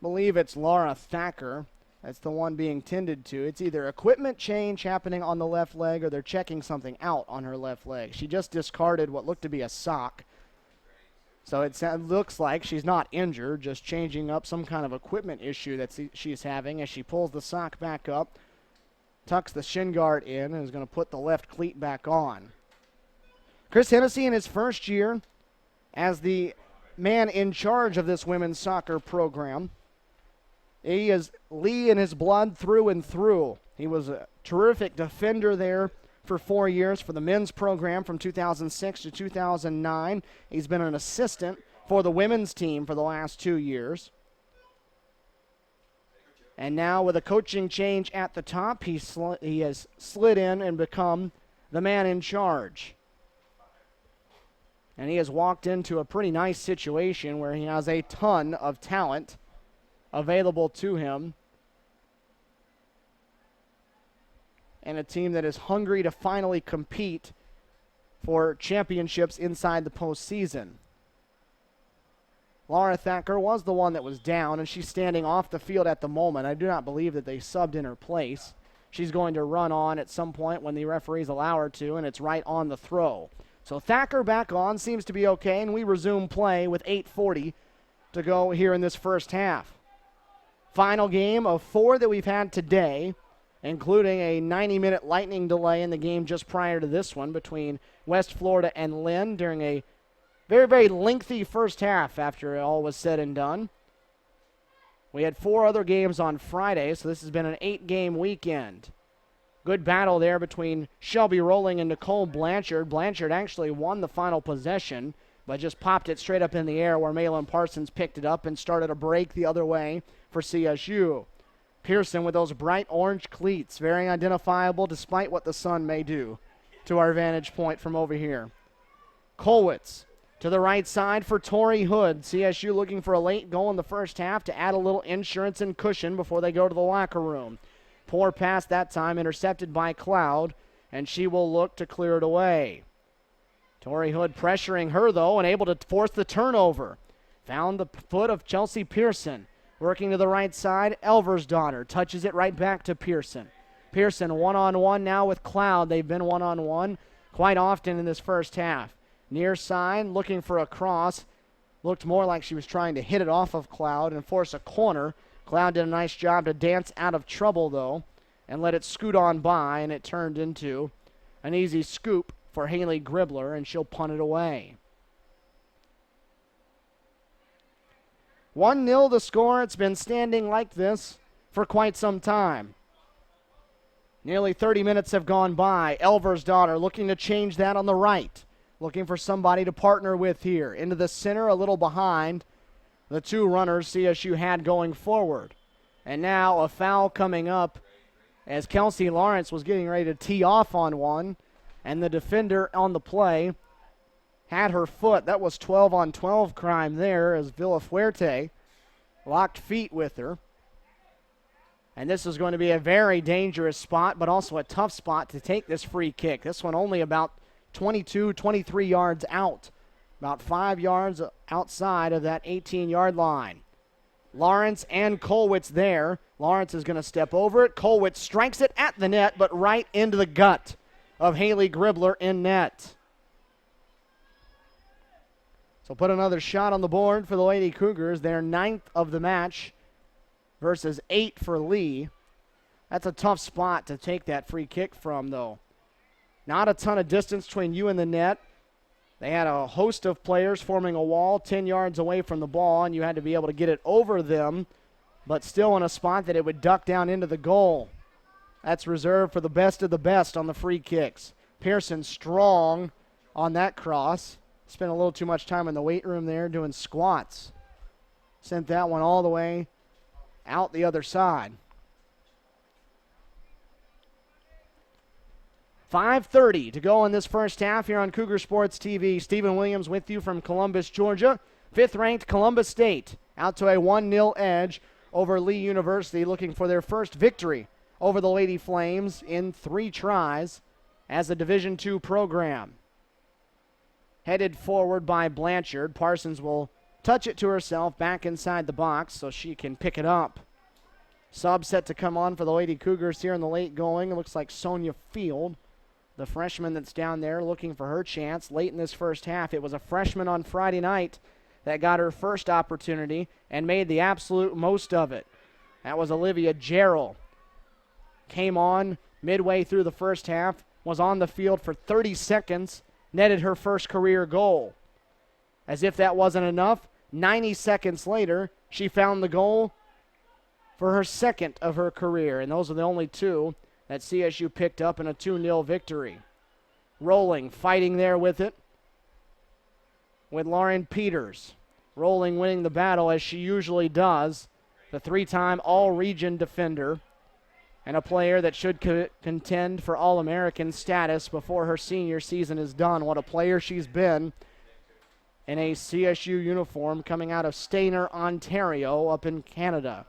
Believe it's Laura Thacker. That's the one being tended to. It's either equipment change happening on the left leg or they're checking something out on her left leg. She just discarded what looked to be a sock. So it looks like she's not injured, just changing up some kind of equipment issue that she's having as she pulls the sock back up, tucks the shin guard in, and is going to put the left cleat back on. Chris Hennessy in his first year as the man in charge of this women's soccer program. He is Lee in his blood through and through. He was a terrific defender there for 4 years for the men's program from 2006 to 2009. He's been an assistant for the women's team for the last 2 years. And now with a coaching change at the top, he has slid in and become the man in charge. And he has walked into a pretty nice situation where he has a ton of talent available to him. And a team that is hungry to finally compete for championships inside the postseason. Laura Thacker was the one that was down, and she's standing off the field at the moment. I do not believe that they subbed in her place. She's going to run on at some point when the referees allow her to, and it's right on the throw. So Thacker back on, seems to be okay, and we resume play with 8:40 to go here in this first half. Final game of 4 that we've had today, including a 90-minute lightning delay in the game just prior to this one between West Florida and Lynn during a very, very lengthy first half after it all was said and done. We had 4 other games on Friday, so this has been an 8-game weekend. Good battle there between Shelby Rowling and Nicole Blanchard. Blanchard actually won the final possession, but just popped it straight up in the air where Malin Parsons picked it up and started a break the other way for CSU. Pearson with those bright orange cleats, very identifiable despite what the sun may do to our vantage point from over here. Colwitz to the right side for Torrey Hood. CSU looking for a late goal in the first half to add a little insurance and cushion before they go to the locker room. Poor pass that time, intercepted by Cloud, and she will look to clear it away. Torrey Hood pressuring her, though, and able to force the turnover. Found the foot of Chelsea Pearson. Working to the right side, Elversdottir touches it right back to Pearson. Pearson one-on-one now with Cloud. They've been one-on-one quite often in this first half. Near side, looking for a cross. Looked more like she was trying to hit it off of Cloud and force a corner. Cloud did a nice job to dance out of trouble, though, and let it scoot on by, and it turned into an easy scoop for Haley Gribbler, and she'll punt it away. 1-0 the score. It's been standing like this for quite some time. Nearly 30 minutes have gone by. Elversdottir looking to change that on the right. Looking for somebody to partner with here. Into the center, a little behind the 2 runners CSU had going forward. And now a foul coming up as Kelsey Lawrence was getting ready to tee off on one. And the defender on the play had her foot. That was 12-on-12 crime there as Villafuerte locked feet with her. And this is going to be a very dangerous spot, but also a tough spot to take this free kick. This one only about 22, 23 yards out. About 5 yards outside of that 18-yard line. Lawrence and Colwitz there. Lawrence is going to step over it. Colwitz strikes it at the net, but right into the gut of Haley Gribbler in net. So put another shot on the board for the Lady Cougars. Their 9th of the match versus 8 for Lee. That's a tough spot to take that free kick from, though. Not a ton of distance between you and the net. They had a host of players forming a wall 10 yards away from the ball, and you had to be able to get it over them, but still in a spot that it would duck down into the goal. That's reserved for the best of the best on the free kicks. Pearson strong on that cross. Spent a little too much time in the weight room there doing squats. Sent that one all the way out the other side. 5:30 to go in this first half here on Cougar Sports TV. Stephen Williams with you from Columbus, Georgia. 5th-ranked Columbus State out to a 1-0 edge over Lee University, looking for their first victory over the Lady Flames in 3 tries as a Division II program. Headed forward by Blanchard. Parsons will touch it to herself back inside the box so she can pick it up. Sub set to come on for the Lady Cougars here in the late going. It looks like Sonia Field, the freshman that's down there looking for her chance late in this first half. It was a freshman on Friday night that got her first opportunity and made the absolute most of it. That was Olivia Jarrell. Came on midway through the first half, was on the field for 30 seconds, netted her first career goal. As if that wasn't enough, 90 seconds later, she found the goal for her second of her career, and those are the only two that CSU picked up in a 2-0 victory. Rolling, fighting there with it, with Lauren Peters. Rolling, winning the battle as she usually does. The 3-time all-region defender and a player that should contend for All-American status before her senior season is done. What a player she's been in a CSU uniform coming out of Stayner, Ontario, up in Canada.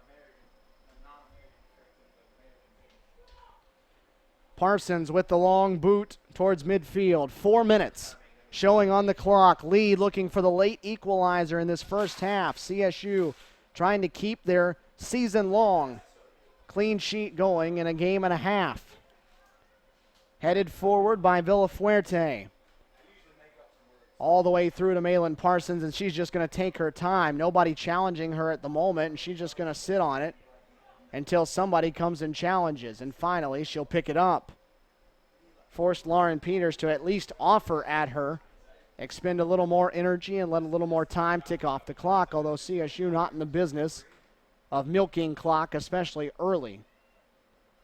Parsons with the long boot towards midfield. 4 minutes showing on the clock. Lee looking for the late equalizer in this first half. CSU trying to keep their season-long clean sheet going in a game and a half. Headed forward by Villafuerte. All the way through to Malin Parsons, and she's just going to take her time. Nobody challenging her at the moment, and she's just going to sit on it until somebody comes and challenges. And finally, she'll pick it up. Forced Lauren Peters to at least offer at her, expend a little more energy and let a little more time tick off the clock, although CSU not in the business of milking clock, especially early.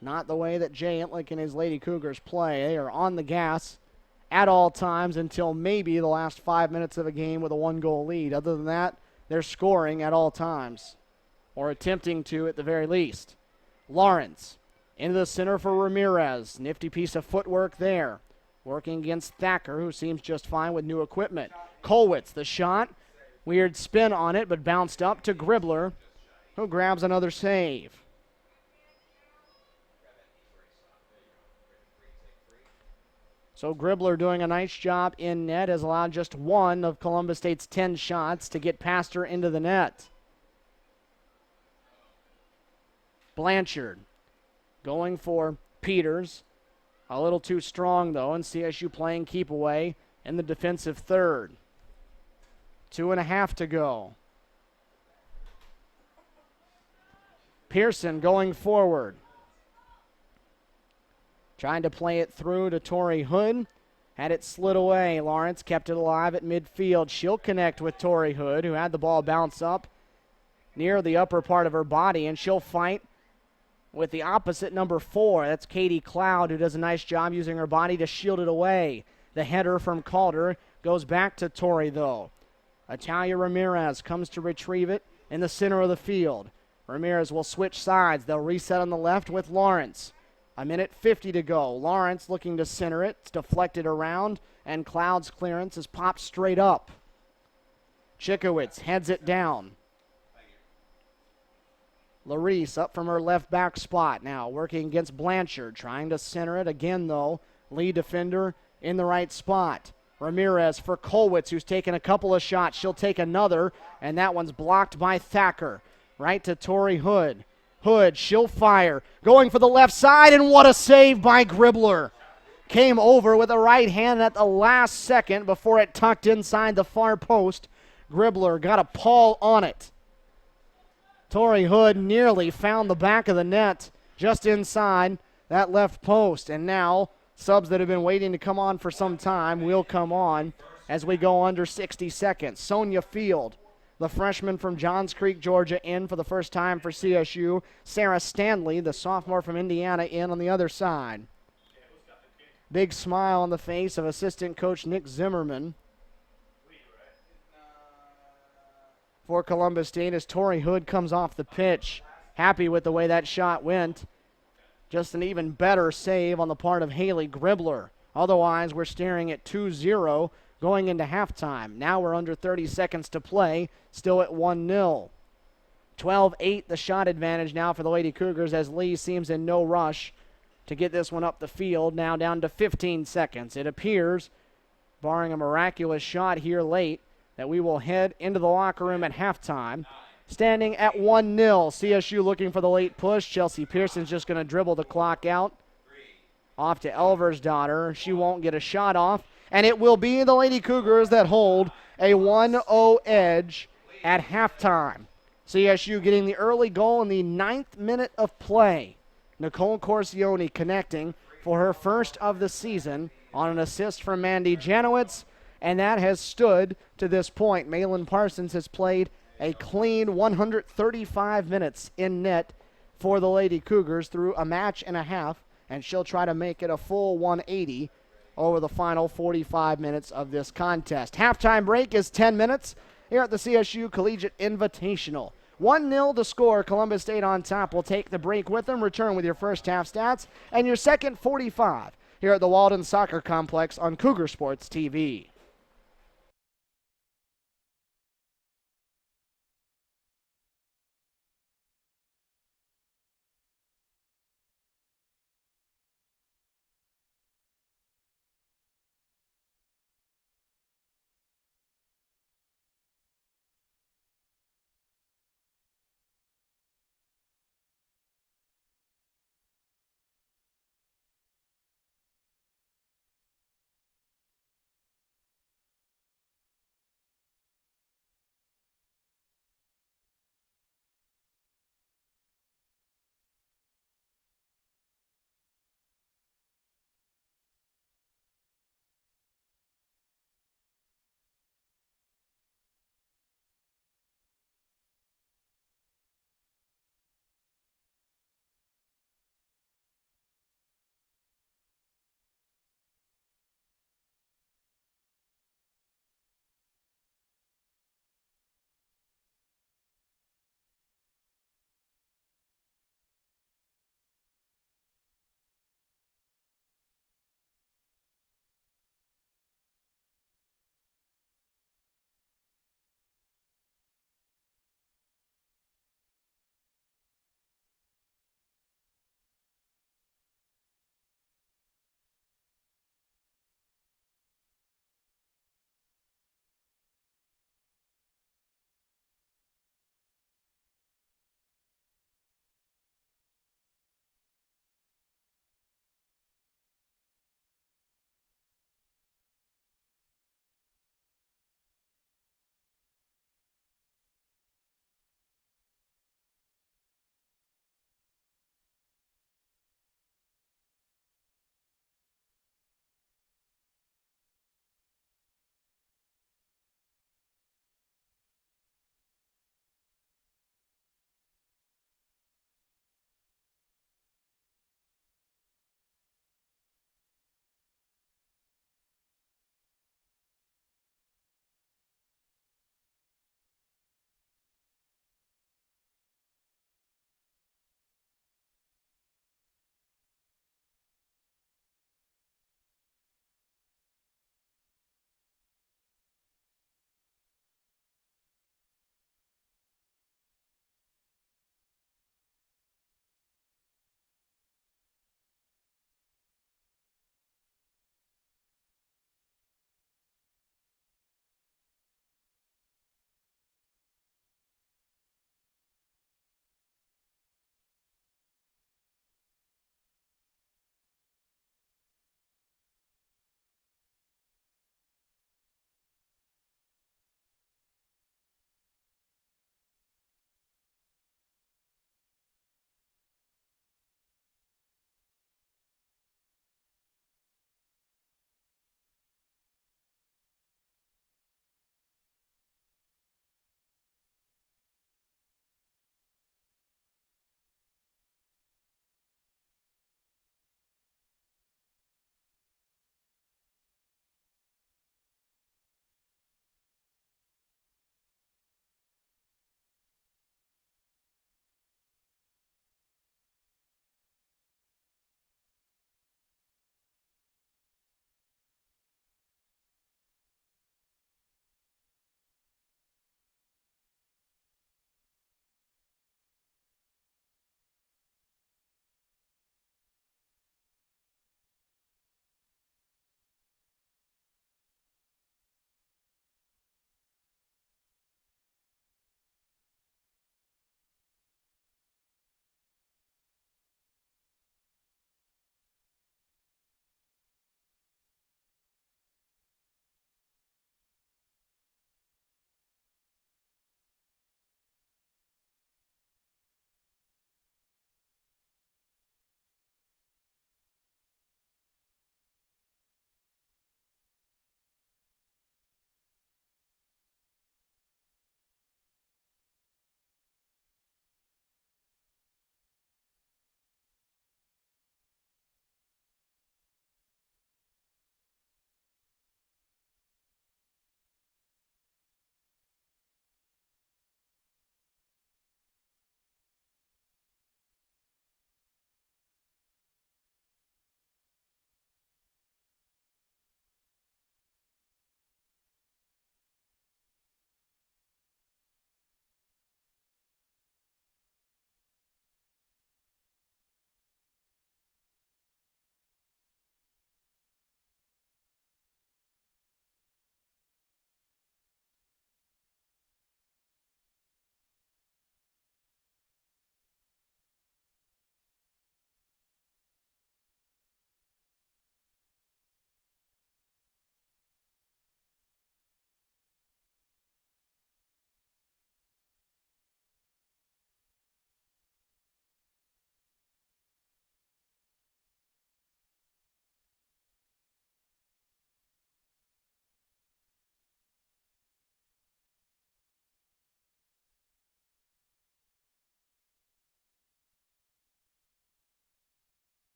Not the way that Jay Entlick and his Lady Cougars play. They are on the gas at all times until maybe the last 5 minutes of a game with a 1-goal lead. Other than that, they're scoring at all times, or attempting to at the very least. Lawrence into the center for Ramirez. Nifty piece of footwork there. Working against Thacker, who seems just fine with new equipment. Kolwitz, the shot. Weird spin on it, but bounced up to Gribbler, who grabs another save. So Gribbler doing a nice job in net has allowed just one of Columbus State's 10 shots to get past her into the net. Blanchard going for Peters. A little too strong, though, and CSU playing keep away in the defensive third. 2.5 to go. Pearson going forward. Trying to play it through to Tori Hood. Had it slid away. Lawrence kept it alive at midfield. She'll connect with Tori Hood, who had the ball bounce up near the upper part of her body, and she'll fight with the opposite number 4. That's Katie Cloud, who does a nice job using her body to shield it away. The header from Calder goes back to Tori, though. Italia Ramirez comes to retrieve it in the center of the field. Ramirez will switch sides. They'll reset on the left with Lawrence. 1:50 to go. Lawrence looking to center it. It's deflected around, and Cloud's clearance is popped straight up. Chikowitz heads it down. Larice up from her left back spot now, working against Blanchard, trying to center it again, though. Lead defender in the right spot. Ramirez for Kolwitz, who's taken a couple of shots. She'll take another, and that one's blocked by Thacker. Right to Tori Hood. Hood, she'll fire. Going for the left side, and what a save by Gribbler. Came over with the right hand at the last second before it tucked inside the far post. Gribbler got a paw on it. Tori Hood nearly found the back of the net just inside that left post. And now subs that have been waiting to come on for some time will come on as we go under 60 seconds. Sonia Field, the freshman from Johns Creek, Georgia, in for the first time for CSU. Sarah Stanley, the sophomore from Indiana, in on the other side. Big smile on the face of assistant coach Nick Zimmerman for Columbus State as Tori Hood comes off the pitch. Happy with the way that shot went. Just an even better save on the part of Haley Gribbler. Otherwise, we're staring at 2-0 going into halftime. Now we're under 30 seconds to play, still at 1-0. 12-8 the shot advantage now for the Lady Cougars as Lee seems in no rush to get this one up the field. Now down to 15 seconds. It appears, barring a miraculous shot here late, that we will head into the locker room at halftime. Standing at 1-0, CSU looking for the late push. Chelsea Pearson's just going to dribble the clock out. Off to Elversdottir. She won't get a shot off. And it will be the Lady Cougars that hold a 1-0 edge at halftime. CSU getting the early goal in the 9th minute of play. Nicole Corsione connecting for her first of the season on an assist from Mandy Janowitz. and that has stood to this point. Malin Parsons has played a clean 135 minutes in net for the Lady Cougars through a match and a half, and she'll try to make it a full 180 over the final 45 minutes of this contest. Halftime break is 10 minutes here at the CSU Collegiate Invitational. 1-0 to score. Columbus State on top. We'll take the break with them, return with your first half stats and your second 45 here at the Walden Soccer Complex on Cougar Sports TV.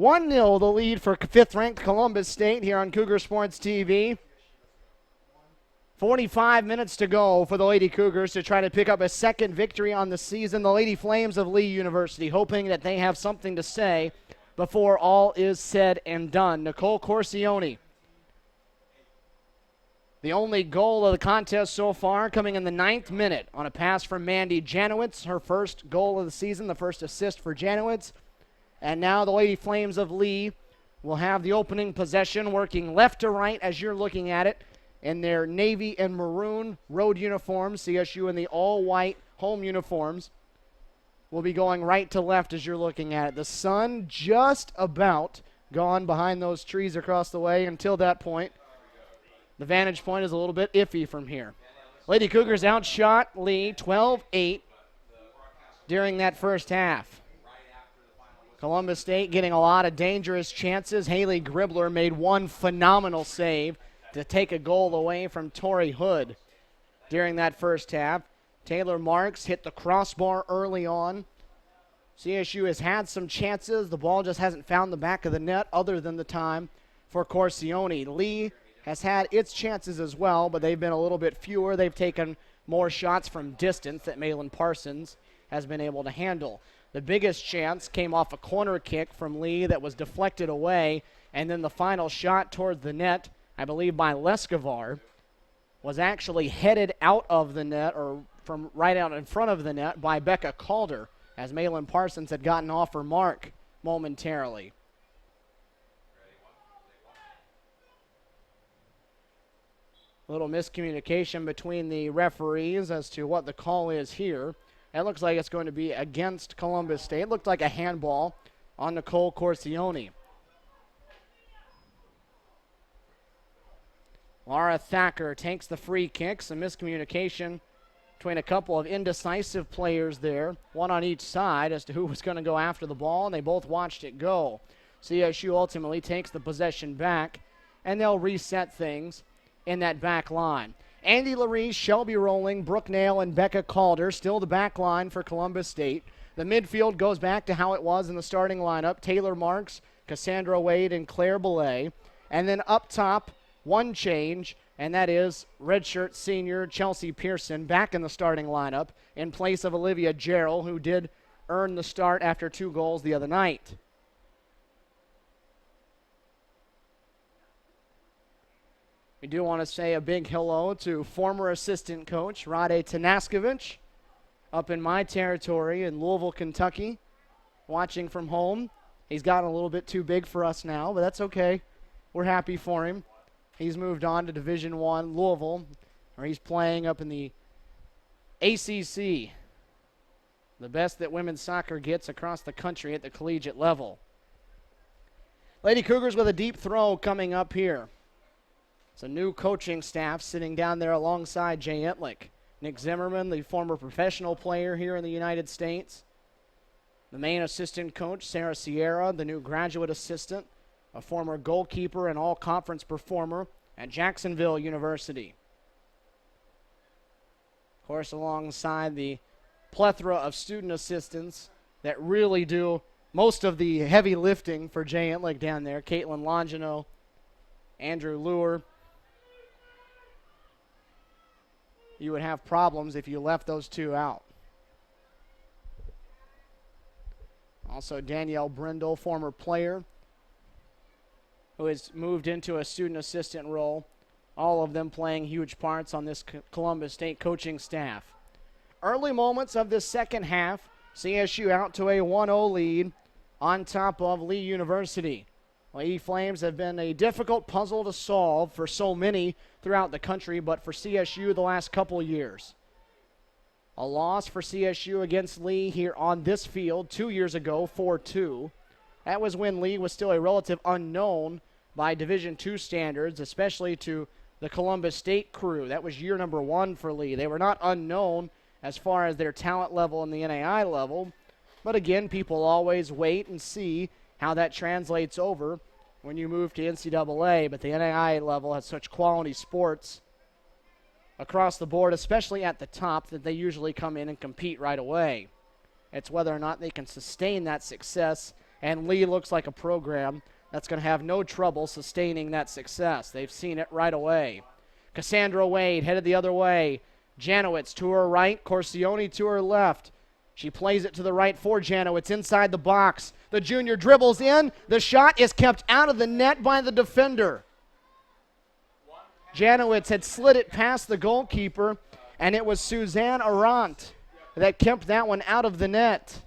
1-0 the lead for 5th-ranked Columbus State here on Cougar Sports TV. 45 minutes to go for the Lady Cougars to try to pick up a second victory on the season. The Lady Flames of Lee University hoping that they have something to say before all is said and done. Nicole Corsione, the only goal of the contest so far, coming in the 9th minute on a pass from Mandy Janowitz, her first goal of the season, the first assist for Janowitz. And now the Lady Flames of Lee will have the opening possession, working left to right as you're looking at it in their navy and maroon road uniforms. CSU in the all-white home uniforms will be going right to left as you're looking at it. The sun just about gone behind those trees across the way until that point. The vantage point is a little bit iffy from here. Lady Cougars outshot Lee 12-8 during that first half. Columbus State getting a lot of dangerous chances. Haley Gribler made one phenomenal save to take a goal away from Tori Hood during that first half. Taylor Marks hit the crossbar early on. CSU has had some chances. The ball just hasn't found the back of the net other than the time for Corsione. Lee has had its chances as well, but they've been a little bit fewer. They've taken more shots from distance that Malin Parsons has been able to handle. The biggest chance came off a corner kick from Lee that was deflected away, and then the final shot towards the net, I believe by Leskovar, was actually headed out of the net, or from right out in front of the net, by Becca Calder, as Malin Parsons had gotten off her mark momentarily. A little miscommunication between the referees as to what the call is here. It looks like it's going to be against Columbus State. It looked like a handball on Nicole Corsione. Laura Thacker takes the free kick. Some miscommunication between a couple of indecisive players there, one on each side as to who was going to go after the ball, and they both watched it go. CSU ultimately takes the possession back, and they'll reset things in that back line. Andy Laree, Shelby Rowling, Brooke Nail, and Becca Calder still the back line for Columbus State. The midfield goes back to how it was in the starting lineup. Taylor Marks, Cassandra Wade, and Claire Belay. And then up top, one change, and that is redshirt senior Chelsea Pearson back in the starting lineup in place of Olivia Jarrell, who did earn the start after 2 goals the other night. We do want to say a big hello to former assistant coach Rade Tanaskovich up in my territory in Louisville, Kentucky, watching from home. He's gotten a little bit too big for us now, but that's okay. We're happy for him. He's moved on to Division I Louisville, where he's playing up in the ACC, the best that women's soccer gets across the country at the collegiate level. Lady Cougars with a deep throw coming up here. It's a new coaching staff sitting down there alongside Jay Etlick. Nick Zimmerman, the former professional player here in the United States. The main assistant coach, Sarah Sierra, the new graduate assistant, a former goalkeeper and all-conference performer at Jacksonville University. Of course, alongside the plethora of student assistants that really do most of the heavy lifting for Jay Etlick down there. Caitlin Longino, Andrew Lure. You would have problems if you left those two out. Also Danielle Brindle, former player, who has moved into a student assistant role. All of them playing huge parts on this Columbus State coaching staff. Early moments of this second half, CSU out to a 1-0 lead on top of Lee University. Lady Flames have been a difficult puzzle to solve for so many throughout the country, but for CSU the last couple years. A loss for CSU against Lee here on this field 2 years ago, 4-2. That was when Lee was still a relative unknown by Division II standards, especially to the Columbus State crew. That was year number 1 for Lee. They were not unknown as far as their talent level and the NAI level, but again, people always wait and see how that translates over when you move to NCAA, but the NAIA level has such quality sports across the board, especially at the top, that they usually come in and compete right away. It's whether or not they can sustain that success And Lee looks like a program that's going to have no trouble sustaining that success. They've seen it right away. Cassandra Wade headed the other way. Janowitz to her right, Corsione to her left. She plays it to the right for Janowitz inside the box. The junior dribbles in. The shot is kept out of the net by the defender. Janowitz had slid it past the goalkeeper, and it was Suzanne Arant that kept that one out of the net.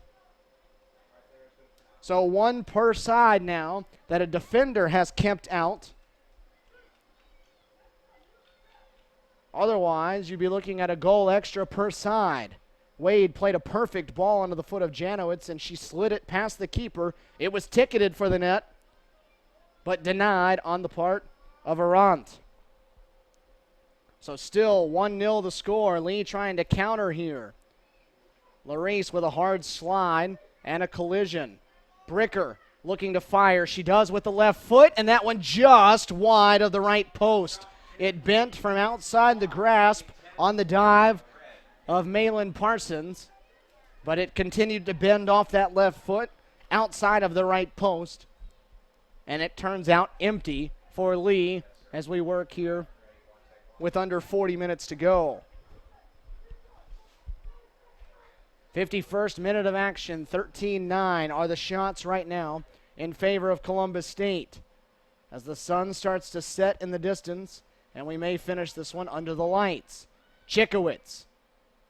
So one per side now that a defender has kept out. Otherwise, you'd be looking at a goal extra per side. Wade played a perfect ball onto the foot of Janowitz, and she slid it past the keeper. It was ticketed for the net, but denied on the part of Arant. So still 1-0 the score. Lee trying to counter here. Larice with a hard slide and a collision. Bricker looking to fire. She does with the left foot, and that one just wide of the right post. It bent from outside the grasp on the dive of Malin Parsons, but it continued to bend off that left foot outside of the right post, and it turns out empty for Lee as we work here with under 40 minutes to go. 51st minute of action, 13-9 are the shots right now in favor of Columbus State. As the sun starts to set in the distance, and we may finish this one under the lights. Chikowitz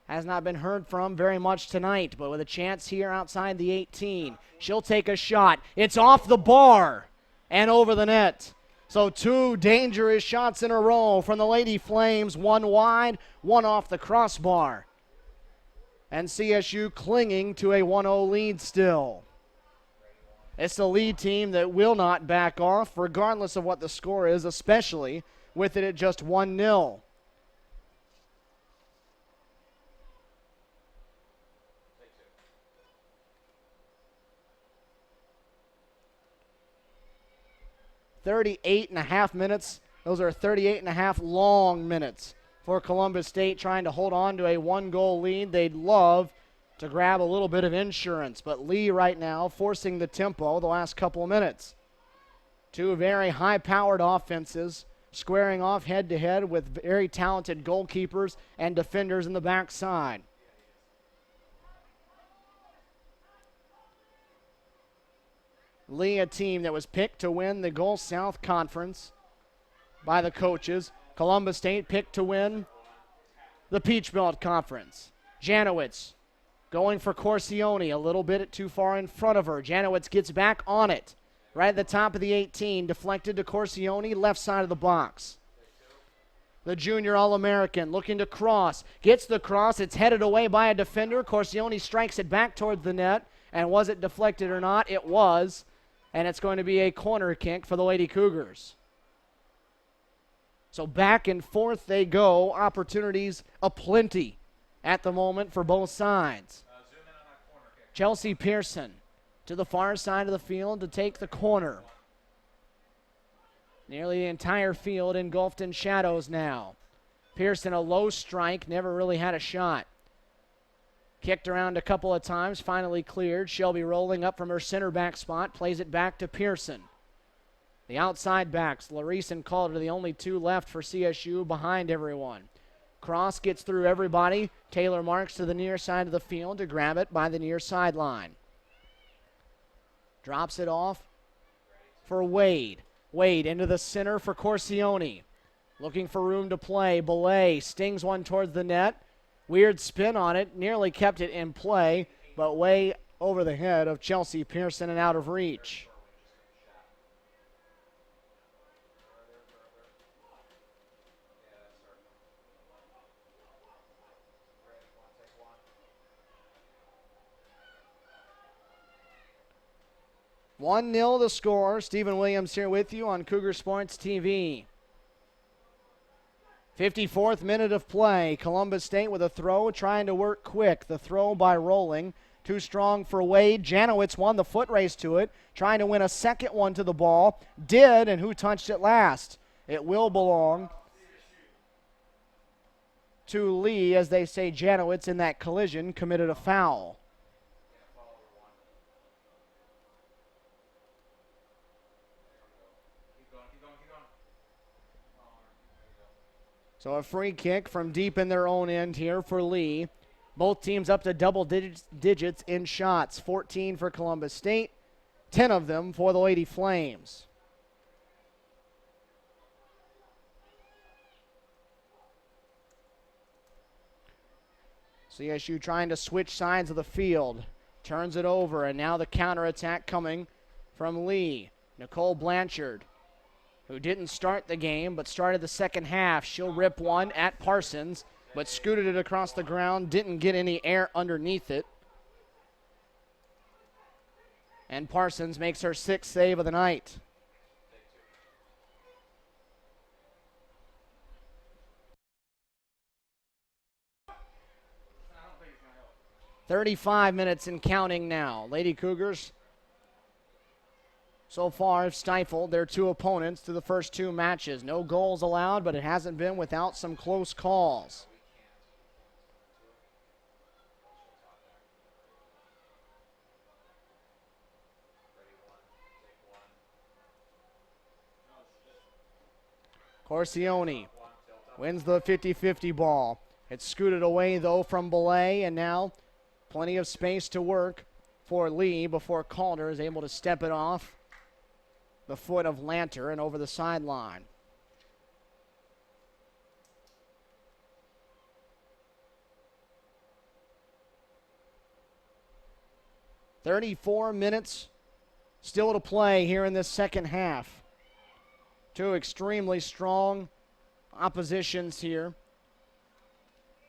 has not been heard from very much tonight, but with a chance here outside the 18. She'll take a shot. It's off the bar and over the net. So two dangerous shots in a row from the Lady Flames, one wide, one off the crossbar. And CSU clinging to a 1-0 lead still. It's the lead team that will not back off, regardless of what the score is, especially with it at just 1-0. .38.5 minutes. Those are 38.5 long minutes for Columbus State trying to hold on to a 1-goal lead. They'd love to grab a little bit of insurance, but Lee right now forcing the tempo the last couple of minutes. Two very high-powered offenses squaring off head-to-head with very talented goalkeepers and defenders in the backside. Lee, a team that was picked to win the Gulf South Conference by the coaches. Columbus State picked to win the Peach Belt Conference. Janowitz going for Corsione, a little bit too far in front of her. Janowitz gets back on it. Right at the top of the 18, deflected to Corsione, left side of the box. The junior All-American looking to cross. Gets the cross. It's headed away by a defender. Corsione strikes it back towards the net. And was it deflected or not? It was. And it's going to be a corner kick for the Lady Cougars. So back and forth they go. Opportunities aplenty at the moment for both sides. Chelsea Pearson to the far side of the field to take the corner. Nearly the entire field engulfed in shadows now. Pearson, a low strike, never really had a shot. Kicked around a couple of times, finally cleared. Shelby rolling up from her center back spot, plays it back to Pearson. The outside backs, Larice and Calder, the only two left for CSU behind everyone. Cross gets through everybody. Taylor Marks to the near side of the field to grab it by the near sideline. Drops it off for Wade. Wade into the center for Corsione. Looking for room to play. Belay stings one towards the net. Weird spin on it. Nearly kept it in play, but way over the head of Chelsea Pearson and out of reach. One 0 the score. Stephen Williams here with you on Cougar Sports TV. 54th minute of play. Columbus State with a throw, trying to work quick. The throw by Rolling. Too strong for Wade. Janowitz won the foot race to it, trying to win a second one to the ball. Did, and who touched it last? It will belong to Lee, as they say Janowitz in that collision committed a foul. So a free kick from deep in their own end here for Lee. Both teams up to double digits in shots. 14 for Columbus State, 10 of them for the Lady Flames. CSU trying to switch sides of the field. Turns it over, and now the counterattack coming from Lee. Nicole Blanchard, who didn't start the game but started the second half. She'll rip one at Parsons, but scooted it across the ground, didn't get any air underneath it. And Parsons makes her sixth save of the night. "35 minutes and counting now. Lady Cougars so far have stifled their two opponents to the first two matches. No goals allowed, but it hasn't been without some close calls. Corsione wins the 50-50 ball. It's scooted away, though, from Belay, and now plenty of space to work for Lee before Calder is able to step it off the foot of Lanter and over the sideline. "34 minutes still to play here in this second half. Two extremely strong oppositions here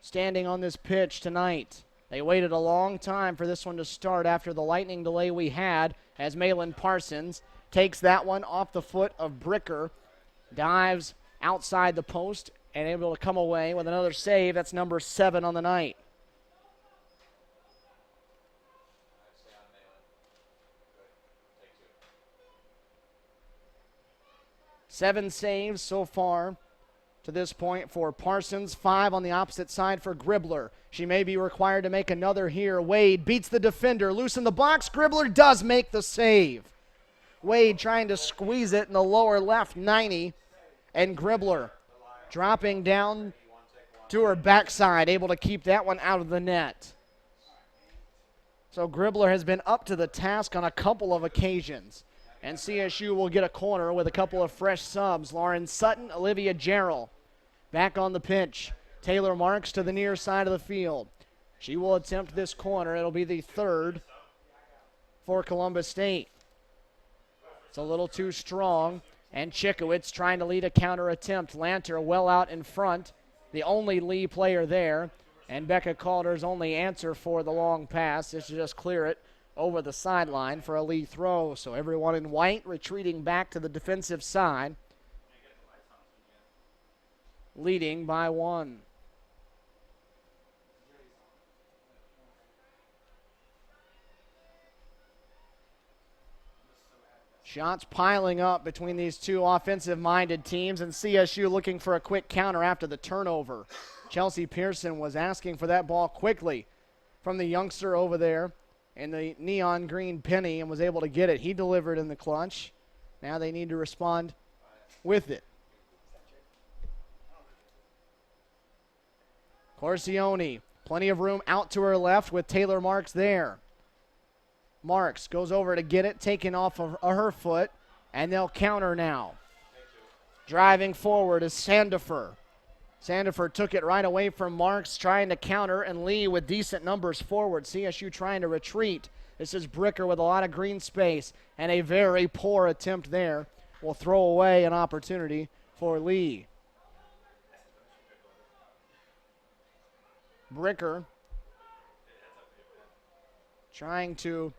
standing on this pitch tonight. They waited a long time for this one to start after the lightning delay we had, as Malin Parsons takes that one off the foot of Bricker, dives outside the post, and able to come away with another save. That's number 7 on the night. Seven saves so far to this point for Parsons, 5 on the opposite side for Gribbler. She may be required to make another here. Wade beats the defender, loose in the box. Gribbler does make the save. Wade trying to squeeze it in the lower left 90, and Gribbler dropping down to her backside, able to keep that one out of the net. So Gribbler has been up to the task on a couple of occasions. And CSU will get a corner with a couple of fresh subs. Lauren Sutton, Olivia Jarrell back on the pitch. Taylor Marks to the near side of the field. She will attempt this corner. It'll be the third for Columbus State. It's a little too strong. And Chickowitz trying to lead a counter attempt. Lanter well out in front, the only Lee player there. And Becca Calder's only answer for the long pass is to just clear it over the sideline for a Lee throw. So everyone in white retreating back to the defensive side, leading by 1. Shots piling up between these two offensive-minded teams, and CSU looking for a quick counter after the turnover. Chelsea Pearson was asking for that ball quickly from the youngster over there in the neon green penny and was able to get it. He delivered in the clutch. Now they need to respond with it. Corsione, plenty of room out to her left with Taylor Marks there. Marks goes over to get it, taken off of her foot, and they'll counter now. Driving forward is Sandifer. Sandifer took it right away from Marks, trying to counter, and Lee with decent numbers forward. CSU trying to retreat. This is Bricker with a lot of green space, and a very poor attempt there will throw away an opportunity for Lee. Bricker trying to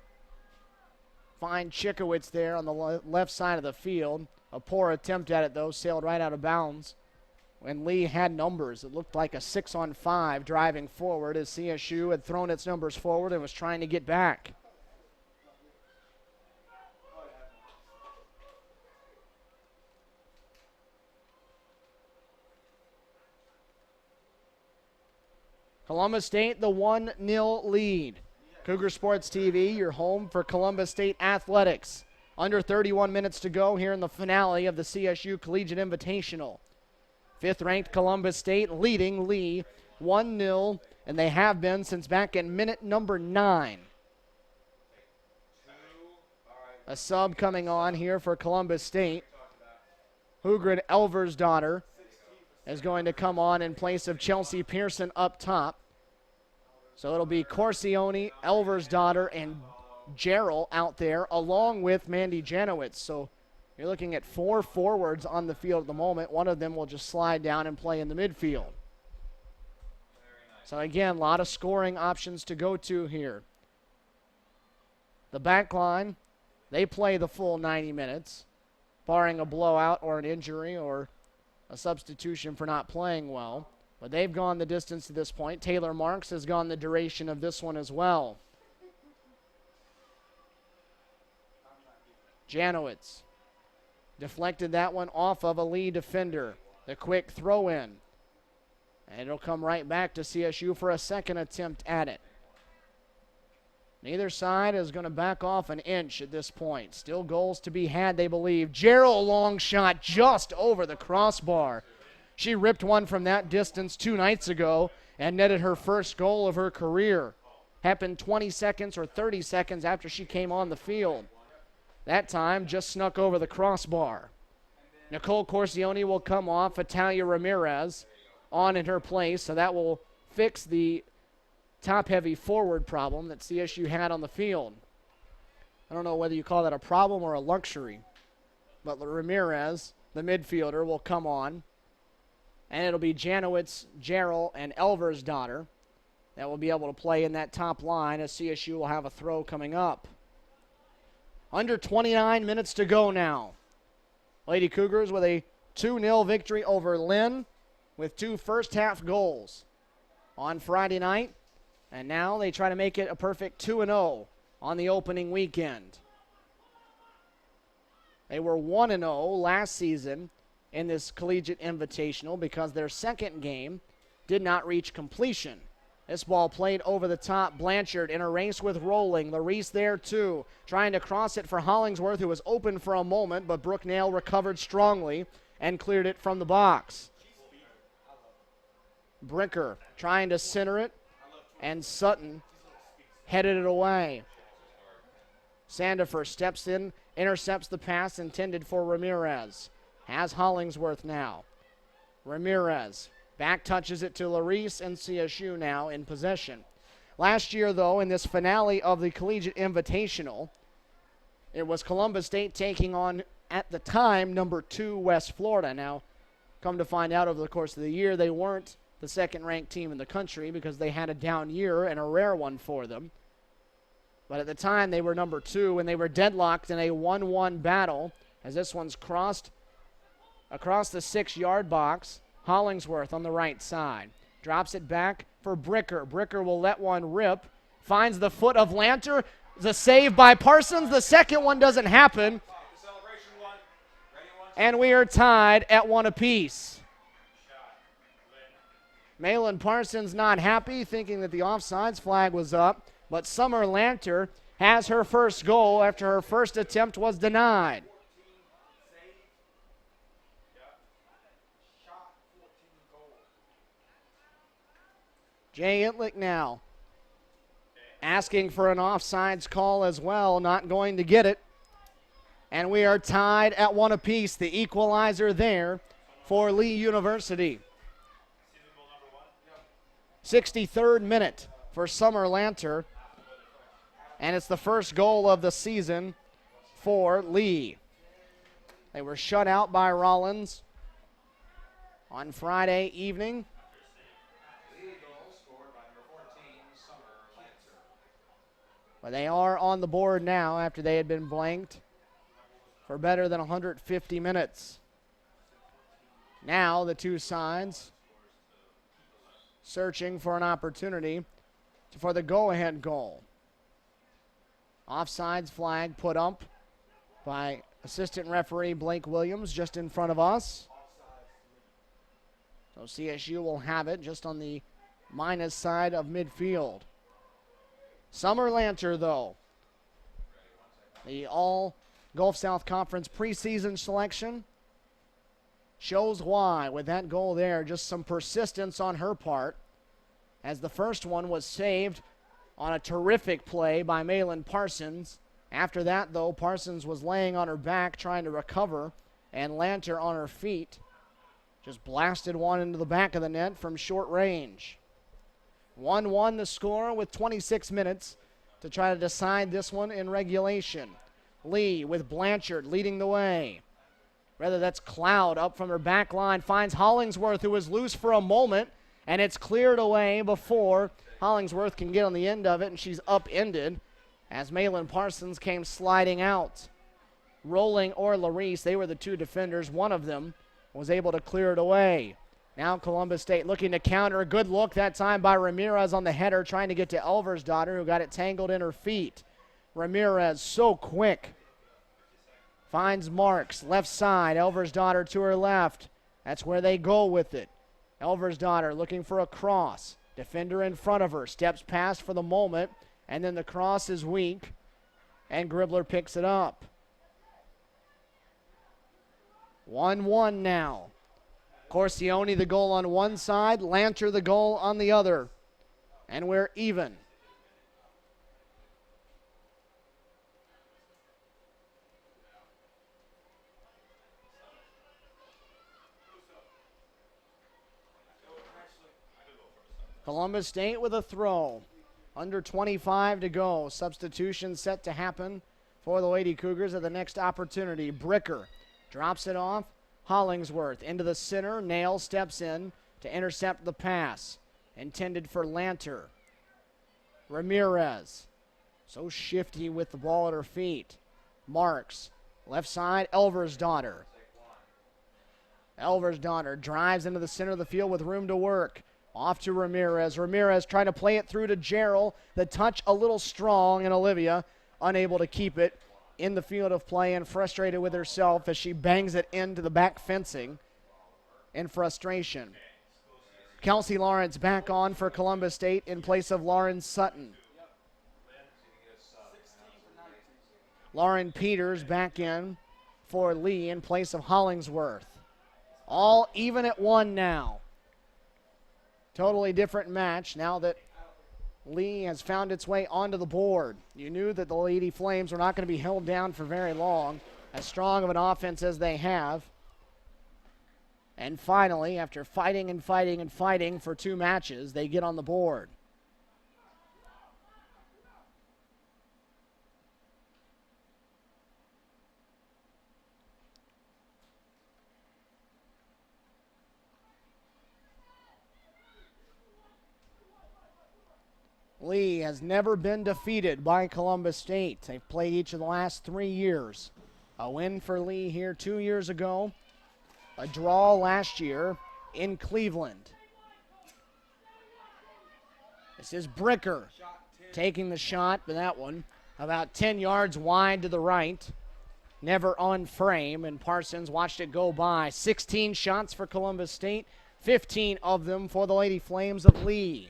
find Chickowitz there on the left side of the field. A poor attempt at it, though, sailed right out of bounds. When Lee had numbers, it looked like a 6-on-5 driving forward as CSU had thrown its numbers forward and was trying to get back. Columbus State, the 1-0 lead. Cougar Sports TV, your home for Columbus State athletics. Under 31 minutes to go here in the finale of the CSU Collegiate Invitational. Fifth-ranked Columbus State leading Lee 1-0, and they have been since back in minute number 9. A sub coming on here for Columbus State. Hugrid Elversdottir is going to come on in place of Chelsea Pearson up top. So it'll be Corsione, Elversdottir, and Jarrell out there, along with Mandy Janowitz. So you're looking at 4 forwards on the field at the moment. One of them will just slide down and play in the midfield. So again, a lot of scoring options to go to here. The back line, they play the full 90 minutes, barring a blowout or an injury or a substitution for not playing well. But they've gone the distance to this point. Taylor Marks has gone the duration of this one as well. Janowitz deflected that one off of a Lee defender. The quick throw in. And it'll come right back to CSU for a second attempt at it. Neither side is going to back off an inch at this point. Still goals to be had, they believe. Jarrell, long shot just over the crossbar. She ripped one from that distance 2 nights ago and netted her first goal of her career. Happened 20 seconds or 30 seconds after she came on the field. That time just snuck over the crossbar. Nicole Corsione will come off. Italia Ramirez on in her place, so that will fix the top-heavy forward problem that CSU had on the field. I don't know whether you call that a problem or a luxury, but Ramirez, the midfielder, will come on, and it'll be Janowitz, Jarrell, and Elversdottir that will be able to play in that top line as CSU will have a throw coming up. Under 29 minutes to go now. Lady Cougars with a 2-0 victory over Lynn with 2 first-half goals on Friday night. And now they try to make it a perfect 2-0 on the opening weekend. They were 1-0 last season in this Collegiate Invitational because their second game did not reach completion. This ball played over the top. Blanchard in a race with Rolling. Larice there too, trying to cross it for Hollingsworth, who was open for a moment, but Brooknail recovered strongly and cleared it from the box. Bricker trying to center it, and Sutton headed it away. Sandifer steps in, intercepts the pass intended for Ramirez. Has Hollingsworth now. Ramirez back touches it to Larice, and CSU now in possession. Last year, though, in this finale of the Collegiate Invitational, it was Columbus State taking on, at the time, number 2 West Florida. Now, come to find out over the course of the year, they weren't the second-ranked team in the country because they had a down year and a rare one for them. But at the time, they were number 2, and they were deadlocked in a 1-1 battle as this one's crossed across the 6-yard box. Hollingsworth on the right side. Drops it back for Bricker. Bricker will let one rip. Finds the foot of Lanter. The save by Parsons. The second one doesn't happen. And we are tied at 1 apiece. Malin Parsons not happy, thinking that the offsides flag was up. But Summer Lanter has her first goal after her first attempt was denied. Jay Itlick now asking for an offsides call as well, not going to get it. And we are tied at 1 apiece, the equalizer there for Lee University. 63rd minute for Summer Lanter, and it's the first goal of the season for Lee. They were shut out by Rollins on Friday evening. But they are on the board now after they had been blanked for better than 150 minutes. Now the two sides searching for an opportunity for the go-ahead goal. Offsides flag put up by assistant referee Blake Williams just in front of us. So CSU will have it just on the minus side of midfield. Summer Lanter, though, the All Gulf South Conference preseason selection. shows why with that goal there. Just some persistence on her part, as the first one was saved on a terrific play by Malin Parsons. After that, though, Parsons was laying on her back trying to recover, and Lanter on her feet just blasted one into the back of the net from short range. 1-1 the score with 26 minutes to try to decide this one in regulation. Lee with Blanchard leading the way. Rather, that's Cloud up from her back line, finds Hollingsworth, who was loose for a moment, and it's cleared away before Hollingsworth can get on the end of it, and she's upended as Malin Parsons came sliding out. Rolling or Larice, they were the two defenders. One of them was able to clear it away. Now Columbus State looking to counter. A good look that time by Ramirez on the header, trying to get to Elversdottir, who got it tangled in her feet. Ramirez so quick. Finds Marks, left side. Elversdottir to her left. That's where they go with it. Elversdottir looking for a cross. Defender in front of her. Steps past for the moment, and then the cross is weak, and Gribler picks it up. 1-1 now. Corsione the goal on one side, Lanter the goal on the other. And we're even. Columbus State with a throw. Under 25 to go. Substitution set to happen for the Lady Cougars at the next opportunity. Bricker drops it off. Hollingsworth into the center. Nail steps in to intercept the pass. Intended for Lanter. Ramirez. So shifty with the ball at her feet. Marks. Left side, Elversdottir. Elversdottir drives into the center of the field with room to work. Off to Ramirez. Ramirez trying to play it through to Gerald. The touch a little strong, and Olivia unable to keep it in the field of play and frustrated with herself as she bangs it into the back fencing in frustration. Kelsey Lawrence back on for Columbus State in place of Lauren Sutton. Lauren Peters back in for Lee in place of Hollingsworth. All even at 1 now. Totally different match now that Lee has found its way onto the board. You knew that the Lady Flames were not going to be held down for very long, as strong of an offense as they have. And finally, after fighting and fighting and fighting for 2 matches, they get on the board. Lee has never been defeated by Columbus State. They've played each of the last 3 years. A win for Lee here 2 years ago. A draw last year in Cleveland. This is Bricker taking the shot, but that one about 10 yards wide to the right. Never on frame, and Parsons watched it go by. 16 shots for Columbus State, 15 of them for the Lady Flames of Lee.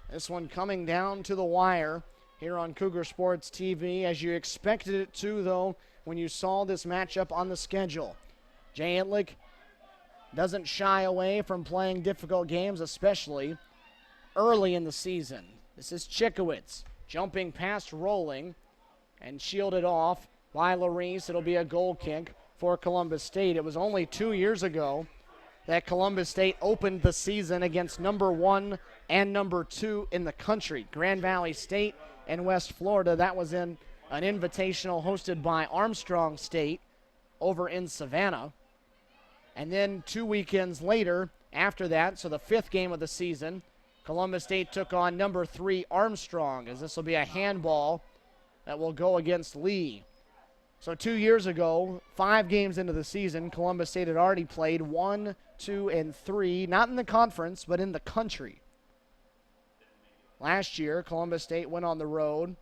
This one coming down to the wire here on Cougar Sports TV, as you expected it to, though, when you saw this matchup on the schedule. Jay Itlick doesn't shy away from playing difficult games, especially early in the season. This is Chickowitz jumping past Rolling and shielded off by Larice. It'll be a goal kick for Columbus State. It was only 2 years ago that Columbus State opened the season against number 1 and number 2 in the country, Grand Valley State and West Florida. That was in an invitational hosted by Armstrong State over in Savannah. And then 2 weekends later, after that, so the 5th game of the season, Columbus State took on number 3 Armstrong, as this will be a handball that will go against Lee. So 2 years ago, 5 games into the season, Columbus State had already played 1, 2, and 3, not in the conference, but in the country. Last year, Columbus State went on the road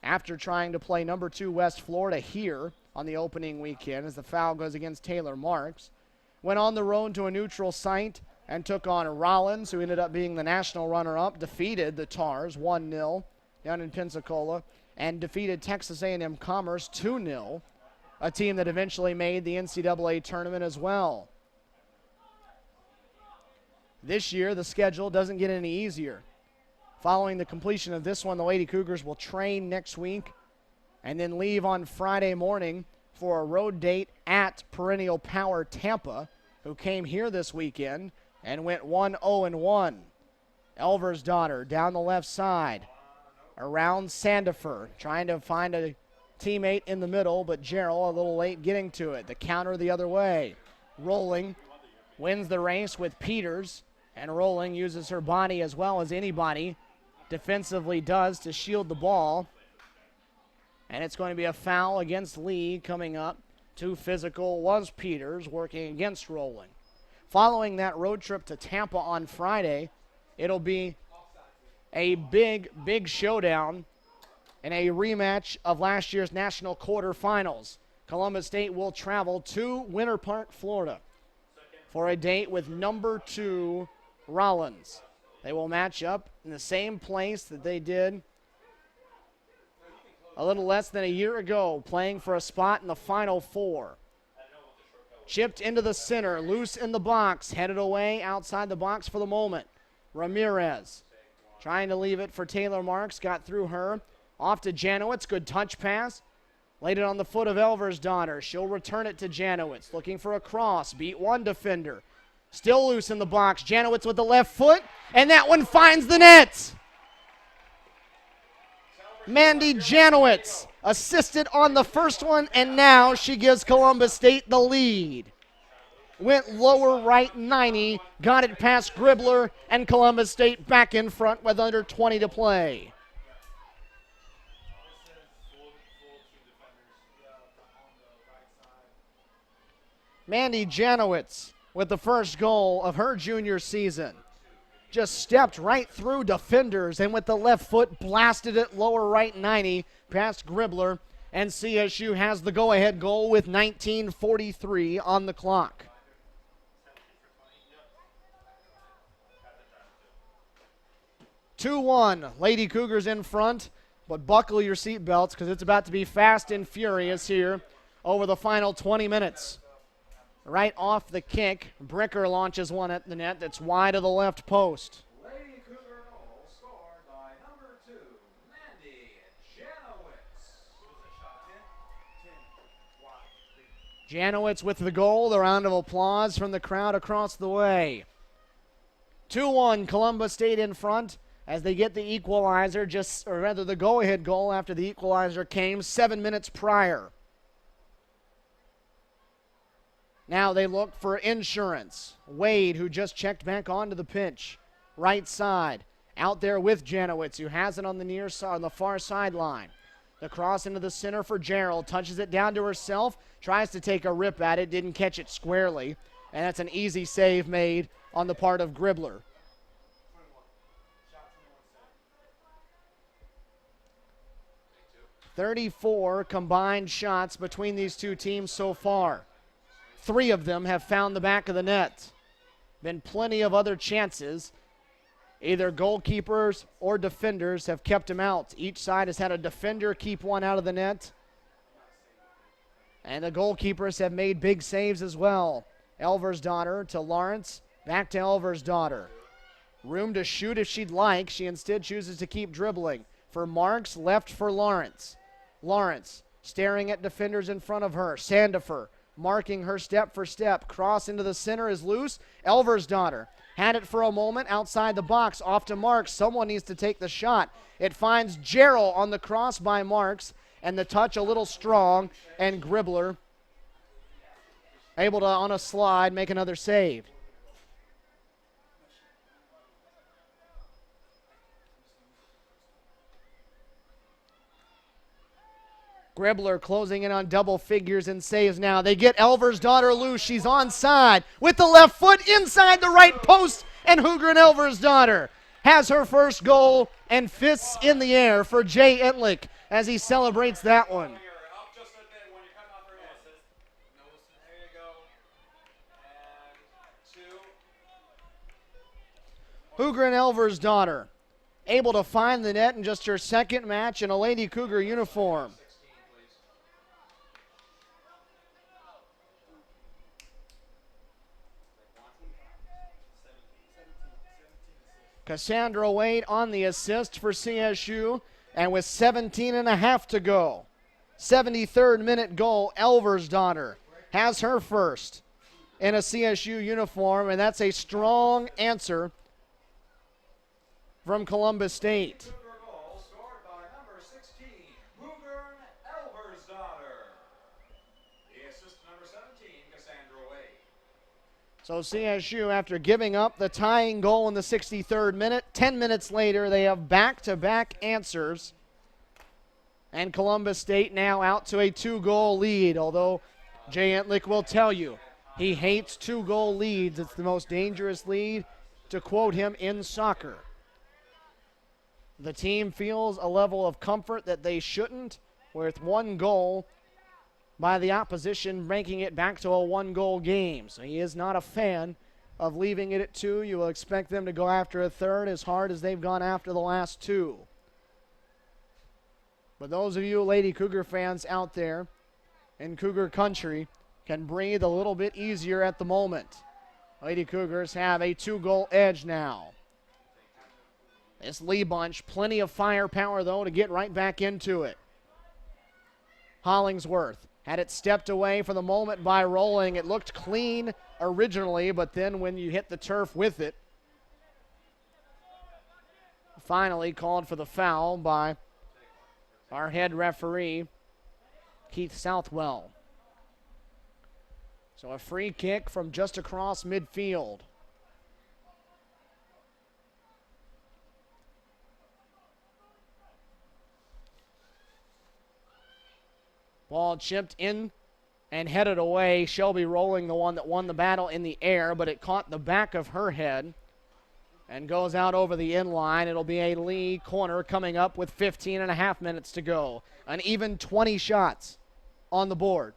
after trying to play number 2 West Florida here on the opening weekend, as the foul goes against Taylor Marks. Went on the road to a neutral site and took on Rollins, who ended up being the national runner-up, defeated the Tars 1-0 down in Pensacola, and defeated Texas A&M Commerce 2-0 a team that eventually made the NCAA tournament as well. This year, the schedule doesn't get any easier. Following the completion of this one, the Lady Cougars will train next week and then leave on Friday morning for a road date at Perennial Power Tampa, who came here this weekend and went 1-0-1. Elversdottir down the left side, around Sandifer, trying to find a teammate in the middle, but Gerald a little late getting to it. The counter the other way. Rolling wins the race with Peters, and Rolling uses her body as well as anybody defensively does to shield the ball. And it's going to be a foul against Lee coming up. Too physical was Peters working against Rolling. Following that road trip to Tampa on Friday, it'll be a big showdown and a rematch of last year's national quarterfinals. Columbus State will travel to Winter Park, Florida for a date with number 2 Rollins. They will match up in the same place that they did a little less than a year ago, playing for a spot in the Final Four. Chipped into the center, loose in the box, headed away outside the box for the moment. Ramirez trying to leave it for Taylor Marks, got through her. Off to Janowitz, good touch pass. Laid it on the foot of Elversdottir. She'll return it to Janowitz, looking for a cross, beat one defender. Still loose in the box, Janowitz with the left foot, and that one finds the net. Mandy Janowitz assisted on the first one, and now she gives Columbus State the lead. Went lower right 90, got it past Gribbler, and Columbus State back in front with under 20 to play. Mandy Janowitz with the first goal of her junior season. Just stepped right through defenders and with the left foot blasted it lower right 90 past Gribbler, and CSU has the go-ahead goal with 19:43 on the clock. (2-1) Lady Cougars in front, but buckle your seatbelts because it's about to be fast and furious here over the final 20 minutes. Right off the kick, Bricker launches one at the net that's wide of the left post. Lady Cougar goal scored by number 2, Mandy Janowitz. Janowitz with the goal, the round of applause from the crowd across the way. 2-1 Columbus State in front as they get the equalizer, the go-ahead goal after the equalizer came 7 minutes prior. Now they look for insurance. Wade, who just checked back onto the pitch, right side, out there with Janowitz, who has it on the near side, on the far sideline. The cross into the center for Gerald, touches it down to herself, tries to take a rip at it, didn't catch it squarely, and that's an easy save made on the part of Gribbler. .34 combined shots between these two teams so far. 3 of them have found the back of the net. Been plenty of other chances. Either goalkeepers or defenders have kept them out. Each side has had a defender keep one out of the net. And the goalkeepers have made big saves as well. Elversdottir to Lawrence, back to Elversdottir. Room to shoot if she'd like. She instead chooses to keep dribbling. For Marks, left for Lawrence. Lawrence staring at defenders in front of her. Sandifer marking her step for step. Cross into the center is loose. Elversdottir had it for a moment outside the box. Off to Marks. Someone needs to take the shot. It finds Gerald on the cross by Marks, and the touch a little strong, and Gribbler able to, on a slide, make another save. Gribbler closing in on double figures and saves now. They get Elversdottir loose. She's onside with the left foot inside the right post, and Hugren Elversdottir has her first goal and fists in the air for Jay Entlich as he celebrates that one. Hugren Elversdottir able to find the net in just her second match in a Lady Cougar uniform. Cassandra Wade on the assist for CSU, and with 17.5 to go. 73rd minute goal, Elversdottir has her first in a CSU uniform, and that's a strong answer from Columbus State. Cougar goal scored by number 16, Muggern Elversdottir. The assist to number 17, Cassandra Wade. So CSU, after giving up the tying goal in the 63rd minute, 10 minutes later, they have back-to-back answers. And Columbus State now out to a 2-goal lead, although Jay Entlick will tell you he hates 2-goal leads. It's the most dangerous lead, to quote him, in soccer. The team feels a level of comfort that they shouldn't, with 1 goal by the opposition, making it back to a 1-goal game. So he is not a fan of leaving it at 2. You will expect them to go after a third as hard as they've gone after the last 2. But those of you Lady Cougar fans out there in Cougar country can breathe a little bit easier at the moment. Lady Cougars have a 2-goal edge now. This Lee bunch, plenty of firepower, though, to get right back into it. Hollingsworth had it stepped away for the moment by rolling. It looked clean originally, but then when you hit the turf with it, finally called for the foul by our head referee, Keith Southwell. So a free kick from just across midfield. Ball chipped in and headed away. Shelby Rolling, the one that won the battle in the air, but it caught the back of her head and goes out over the inline. It'll be a Lee corner coming up with 15.5 minutes to go. An even 20 shots on the board.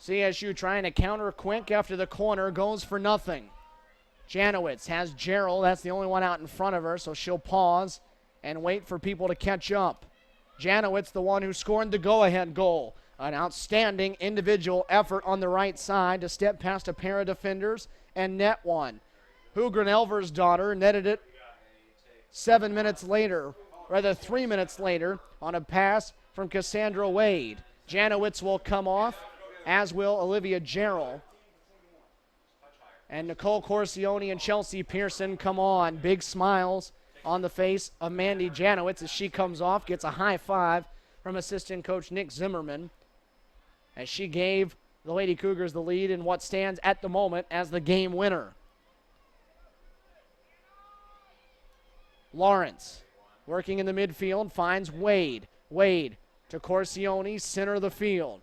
CSU trying to counter quick after the corner, goes for nothing. Janowitz has Gerald. That's the only one out in front of her, so she'll pause and wait for people to catch up. Janowitz, the one who scored the go-ahead goal. An outstanding individual effort on the right side to step past a pair of defenders and net one. Hugren Elversdottir netted it 3 minutes later on a pass from Cassandra Wade. Janowitz will come off, as will Olivia Gerald. And Nicole Corsione and Chelsea Pearson come on. Big smiles on the face of Mandy Janowitz as she comes off, gets a high five from assistant coach Nick Zimmerman as she gave the Lady Cougars the lead in what stands at the moment as the game winner. Lawrence working in the midfield finds Wade. Wade to Corsione, center of the field.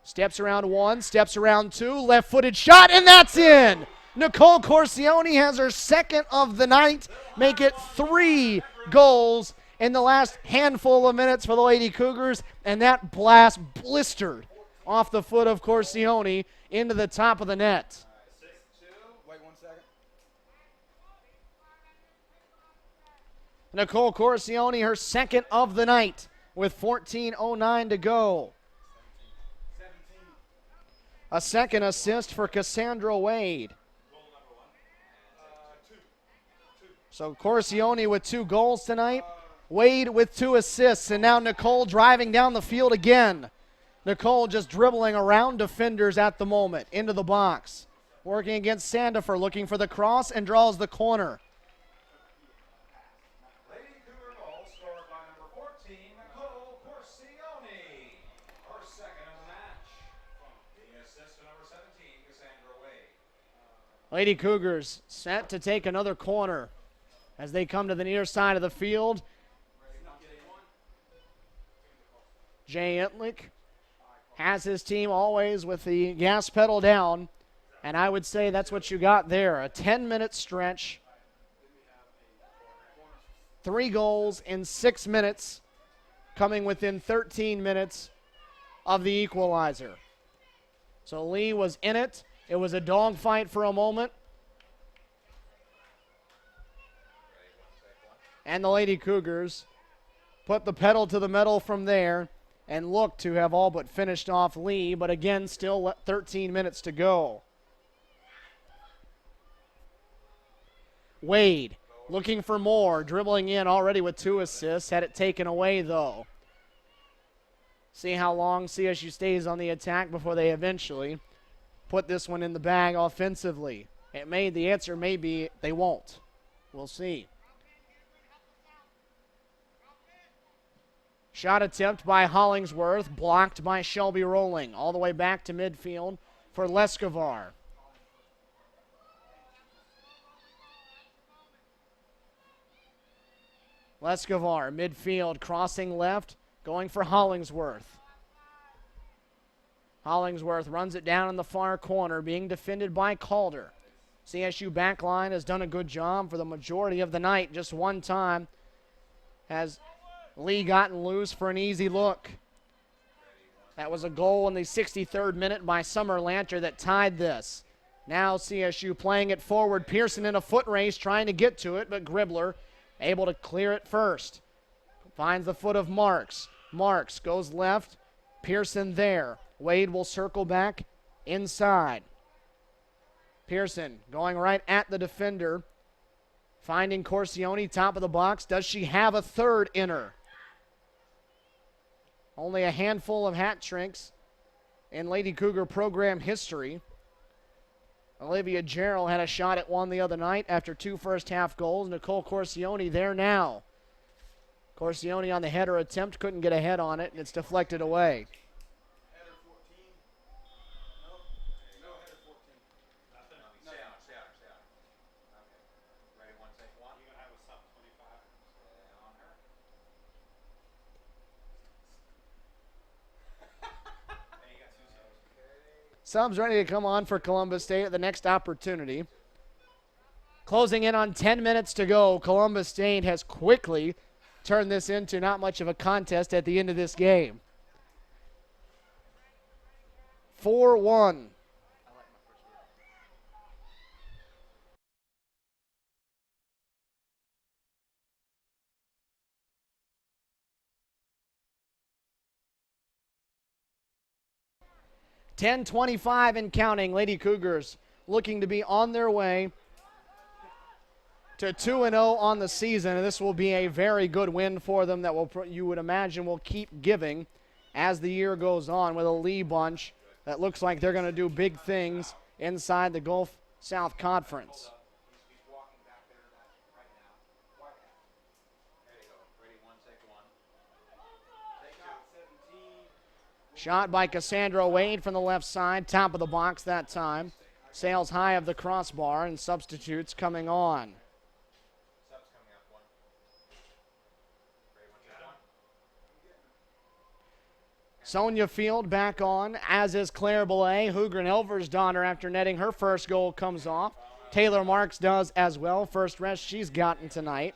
Steps around 1, steps around 2, left-footed shot, and that's in! Nicole Corsione has her second of the night, make it 3 goals in the last handful of minutes for the Lady Cougars, and that blast blistered off the foot of Corsione into the top of the net. Wait 1 second. Nicole Corsione, her second of the night with 14:09 to go. A second assist for Cassandra Wade. So Corsione with 2 goals tonight. Wade with 2 assists. And now Nicole driving down the field again. Nicole just dribbling around defenders at the moment into the box. Working against Sandifer, looking for the cross and draws the corner. Lady Cougar goal scored by number 14, Nicole Corsione. Her second of the match. The assist to number 17, Cassandra Wade. Lady Cougars set to take another corner as they come to the near side of the field. Jay Entlick has his team always with the gas pedal down, and I would say that's what you got there. A 10-minute stretch, 3 goals in 6 minutes, coming within 13 minutes of the equalizer. So Lee was in it. It was a dogfight for a moment. And the Lady Cougars put the pedal to the metal from there and look to have all but finished off Lee, but again, still 13 minutes to go. Wade looking for more, dribbling in already with 2 assists, had it taken away though. See how long CSU stays on the attack before they eventually put this one in the bag offensively. The answer may be they won't. We'll see. Shot attempt by Hollingsworth, blocked by Shelby Rowling. All the way back to midfield for Leskovar. Leskovar, midfield, crossing left, going for Hollingsworth. Hollingsworth runs it down in the far corner, being defended by Calder. CSU backline has done a good job for the majority of the night. Just one time has Lee gotten loose for an easy look. That was a goal in the 63rd minute by Summer Lanter that tied this. Now CSU playing it forward. Pearson in a foot race trying to get to it, but Gribbler able to clear it first. Finds the foot of Marks. Marks goes left. Pearson there. Wade will circle back inside. Pearson going right at the defender. Finding Corsione, top of the box. Does she have a third in her? Only a handful of hat tricks in Lady Cougar program history. Olivia Jarrell had a shot at one the other night after 2 first-half goals. Nicole Corsione there now. Corsione on the header attempt, couldn't get a head on it, and it's deflected away. Header 14. No header 14. Nothing. Stay out. Okay. Ready, 1, take 1. You're going to have a sub 25. Stay on her. And you got 2 subs. Okay. Subs ready to come on for Columbus State at the next opportunity. Closing in on 10 minutes to go. Columbus State has quickly turned this into not much of a contest at the end of this game. 4-1. 10:25 and counting. Lady Cougars looking to be on their way to 2-0 on the season, and this will be a very good win for them that you would imagine will keep giving as the year goes on, with a Lee bunch that looks like they're going to do big things inside the Gulf South Conference. He's walking back there right now. There you go. Ready, 1, take 1. Take shot 17. Shot by Cassandra Wade from the left side, top of the box that time. Sails high of the crossbar, and substitutes coming on. Subs coming up 1. Ready, 1, take 1. Sonia Field back on, as is Claire Belay. Hugren Elver's daughter, after netting her first goal, comes off. Taylor Marks does as well. First rest she's gotten tonight.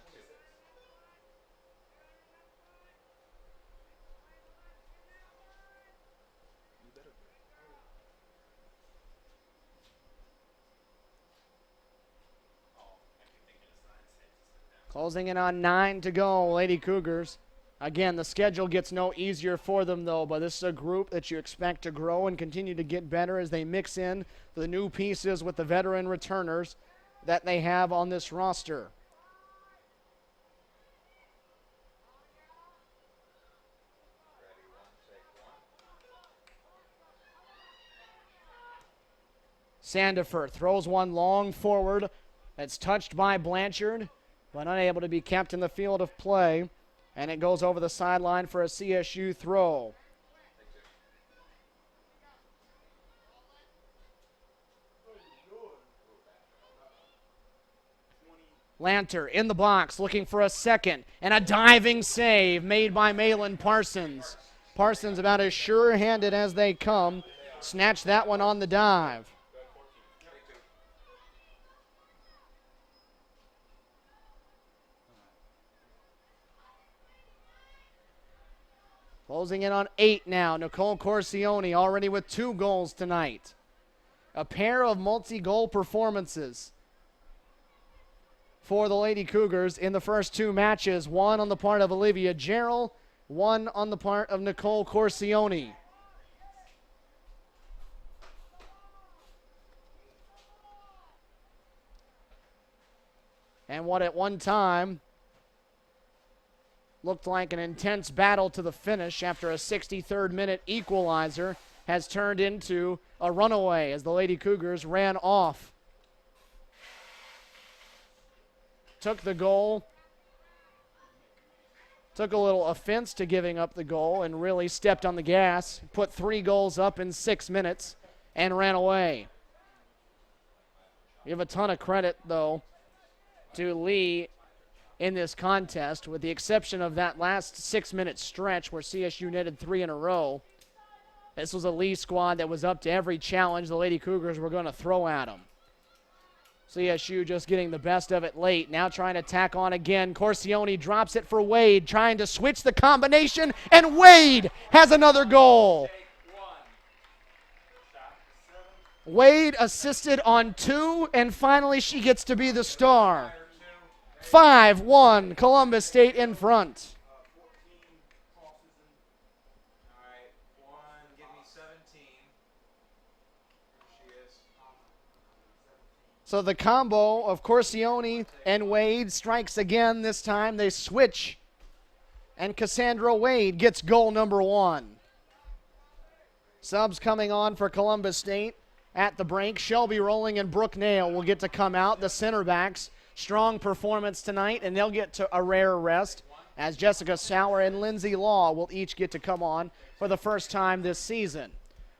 Closing in on 9 to go, Lady Cougars. Again, the schedule gets no easier for them, though, but this is a group that you expect to grow and continue to get better as they mix in the new pieces with the veteran returners that they have on this roster. Ready, 1, take 1. Sandifer throws one long forward. That's touched by Blanchard, but unable to be kept in the field of play. And it goes over the sideline for a CSU throw. Lanter in the box looking for a second. And a diving save made by Malin Parsons. Parsons about as sure-handed as they come. Snatched that one on the dive. Closing in on 8 now. Nicole Corsione already with 2 goals tonight. A pair of multi-goal performances. for the Lady Cougars in the first two matches. One on the part of Olivia Jarrell, one on the part of Nicole Corsione. And what at one time looked like an intense battle to the finish after a 63rd minute equalizer has turned into a runaway as the Lady Cougars ran off. Took the goal, took a little offense to giving up the goal and really stepped on the gas, put 3 goals up in 6 minutes and ran away. Give a ton of credit, though, to Lee in this contest, with the exception of that last 6-minute stretch where CSU netted 3 in a row. This was a Lee squad that was up to every challenge the Lady Cougars were going to throw at them. CSU just getting the best of it late, now trying to tack on again. Corsione drops it for Wade, trying to switch the combination, and Wade has another goal. Wade assisted on 2, and finally she gets to be the star. 5-1, Columbus State in front. So the combo of Corsione and Wade strikes again. This time they switch, and Cassandra Wade gets goal number 1. Subs coming on for Columbus State at the break. Shelby Rolling and Brooke Nail will get to come out, the center backs. Strong performance tonight, and they'll get to a rare rest as Jessica Sauer and Lindsay Law will each get to come on for the first time this season.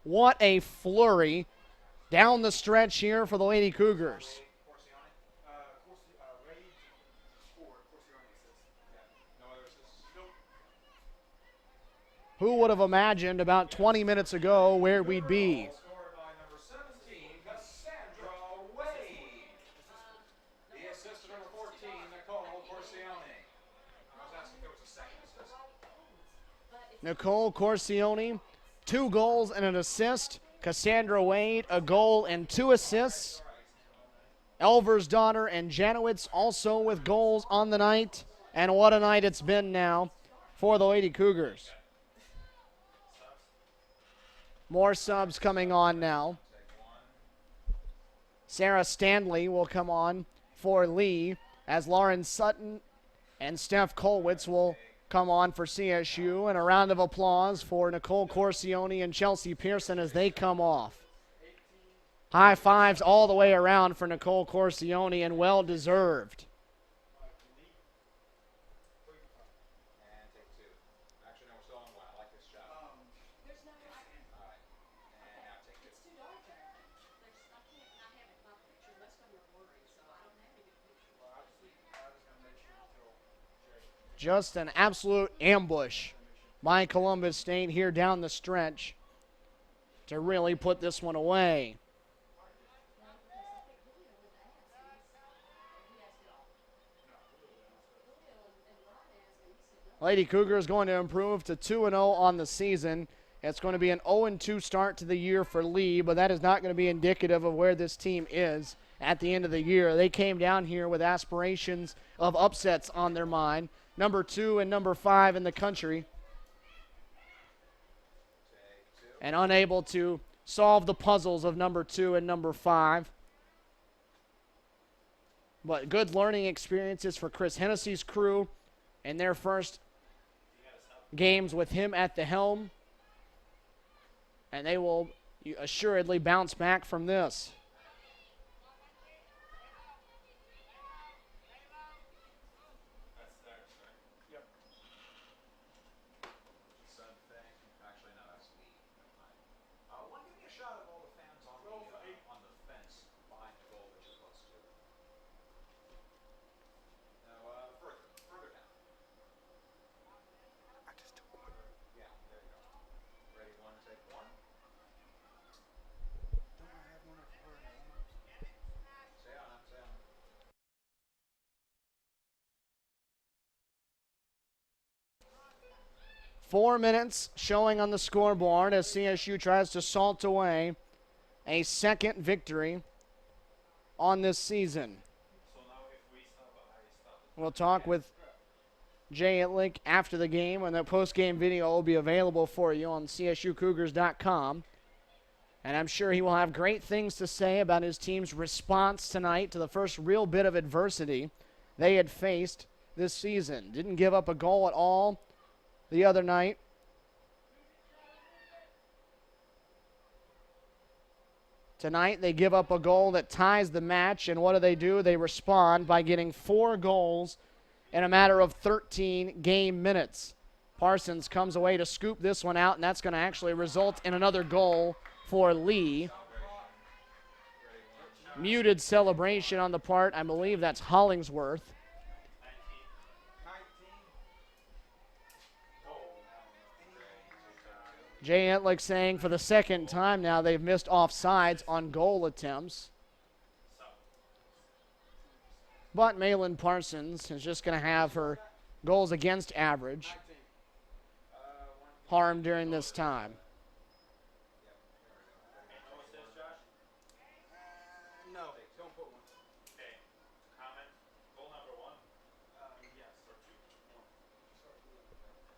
What a flurry down the stretch here for the Lady Cougars. Who would have imagined about 20 minutes ago where we'd be? Nicole Corsione, 2 goals and an assist. Cassandra Wade, a goal and 2 assists. Elversdottir and Janowitz also with goals on the night. And what a night it's been now for the Lady Cougars. More subs coming on now. Sarah Stanley will come on for Lee as Lauren Sutton and Steph Kolwitz will come on for CSU, and a round of applause for Nicole Corsione and Chelsea Pearson as they come off. High fives all the way around for Nicole Corsione, and well deserved. Just an absolute ambush by Columbus State here down the stretch to really put this one away. Lady Cougars going to improve to 2-0 on the season. It's going to be an 0-2 start to the year for Lee, but that is not going to be indicative of where this team is at the end of the year. They came down here with aspirations of upsets on their mind. Number 2 and number 5 in the country, and unable to solve the puzzles of number 2 and number 5. But good learning experiences for Chris Hennessy's crew in their first games with him at the helm, and they will assuredly bounce back from this. Four minutes showing on the scoreboard as CSU tries to salt away a second victory on this season. So now if we stop We'll talk with Jay Itlick after the game, and the post-game video will be available for you on CSUCougars.com. And I'm sure he will have great things to say about his team's response tonight to the first real bit of adversity they had faced this season. Didn't give up a goal at all the other night. Tonight, they give up a goal that ties the match, and what do? They respond by getting 4 goals in a matter of 13 game minutes. Parsons comes away to scoop this one out, and that's going to actually result in another goal for Lee. Muted celebration on the part, I believe that's Hollingsworth. Jay Itlick saying for the second time now they've missed offsides on goal attempts. But Malin Parsons is just going to have her goals against average harmed during this time. No, don't put one. Okay. Comment. Goal number 1. Yes. Or 2.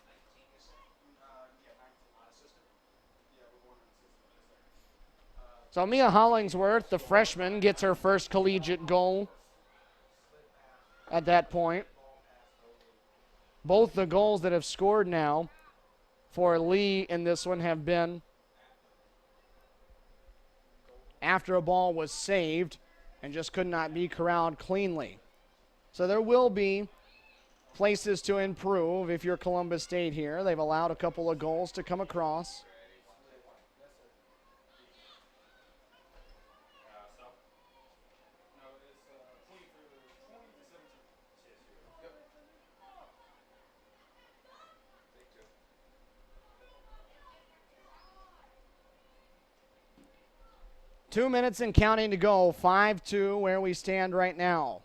19, you said? Yeah, 19. Unassisted? Yeah, we're going unassisted. So Mia Hollingsworth, the freshman, gets her first collegiate goal at that point. Both the goals that have scored now for Lee in this one have been after a ball was saved and just could not be corralled cleanly. So there will be places to improve if you're Columbus State here. They've allowed a couple of goals to come across. Two minutes and counting to go. 5-2 where we stand right now.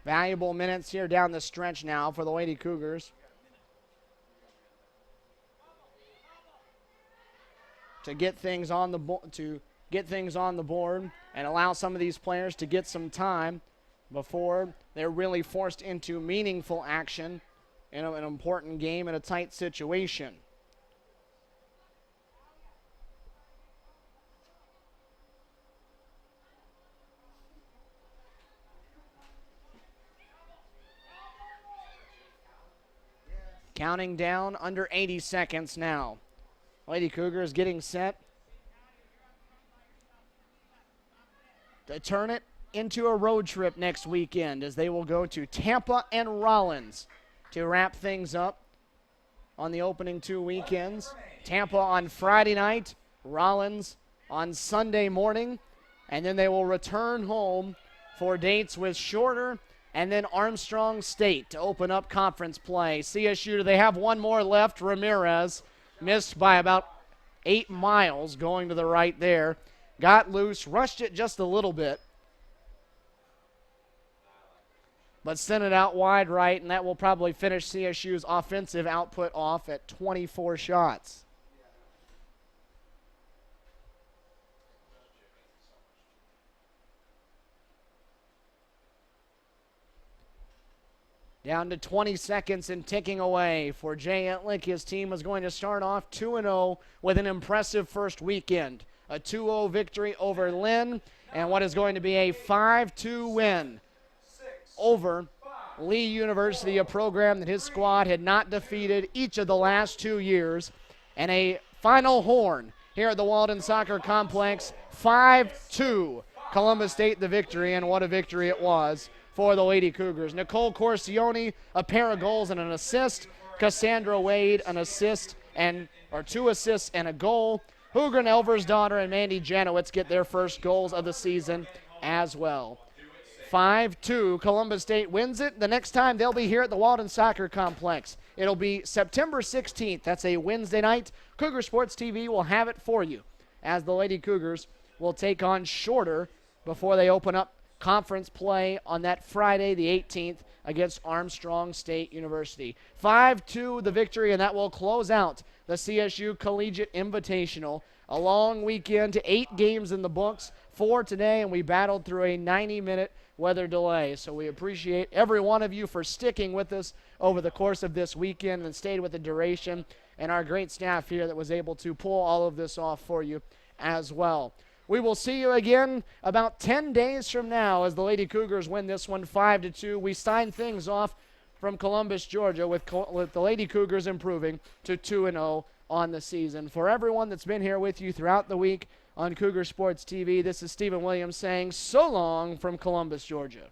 Valuable minutes here down the stretch now for the Lady Cougars. To get things on the board and allow some of these players to get some time before they're really forced into meaningful action in an important game in a tight situation. Counting down under 80 seconds now. Lady Cougars getting set to turn it into a road trip next weekend as they will go to Tampa and Rollins to wrap things up on the opening 2 weekends. Tampa on Friday night, Rollins on Sunday morning, and then they will return home for dates with Shorter and then Armstrong State to open up conference play. CSU, they have one more left. Ramirez missed by about 8 miles going to the right there. Got loose, rushed it just a little bit, but sent it out wide right, and that will probably finish CSU's offensive output off at 24 shots. Down to 20 seconds and ticking away for Jay Itlick. His team is going to start off 2-0 with an impressive first weekend. A 2-0 victory over Lynn, and what is going to be a 5-2 win over Lee University, a program that his squad had not defeated each of the last 2 years. And a final horn here at the Walden Soccer Complex, 5-2. Columbus State the victory, and what a victory it was for the Lady Cougars. Nicole Corsione, a pair of goals and an assist. Cassandra Wade, an assist or 2 assists and a goal. Hugren Elversdottir and Mandy Janowitz get their first goals of the season as well. 5-2, Columbus State wins it. The next time they'll be here at the Walden Soccer Complex. It'll be September 16th. That's a Wednesday night. Cougar Sports TV will have it for you as the Lady Cougars will take on Shorter before they open up conference play on that Friday, the 18th, against Armstrong State University. 5-2 the victory, and that will close out the CSU Collegiate Invitational. A long weekend to 8 games in the books, 4 today, and we battled through a 90-minute weather delay. So we appreciate every one of you for sticking with us over the course of this weekend and stayed with the duration, and our great staff here that was able to pull all of this off for you as well. We will see you again about 10 days from now as the Lady Cougars win this one 5-2. We sign things off from Columbus, Georgia, with the Lady Cougars improving to 2-0 on the season. For everyone that's been here with you throughout the week on Cougar Sports TV, this is Stephen Williams saying so long from Columbus, Georgia.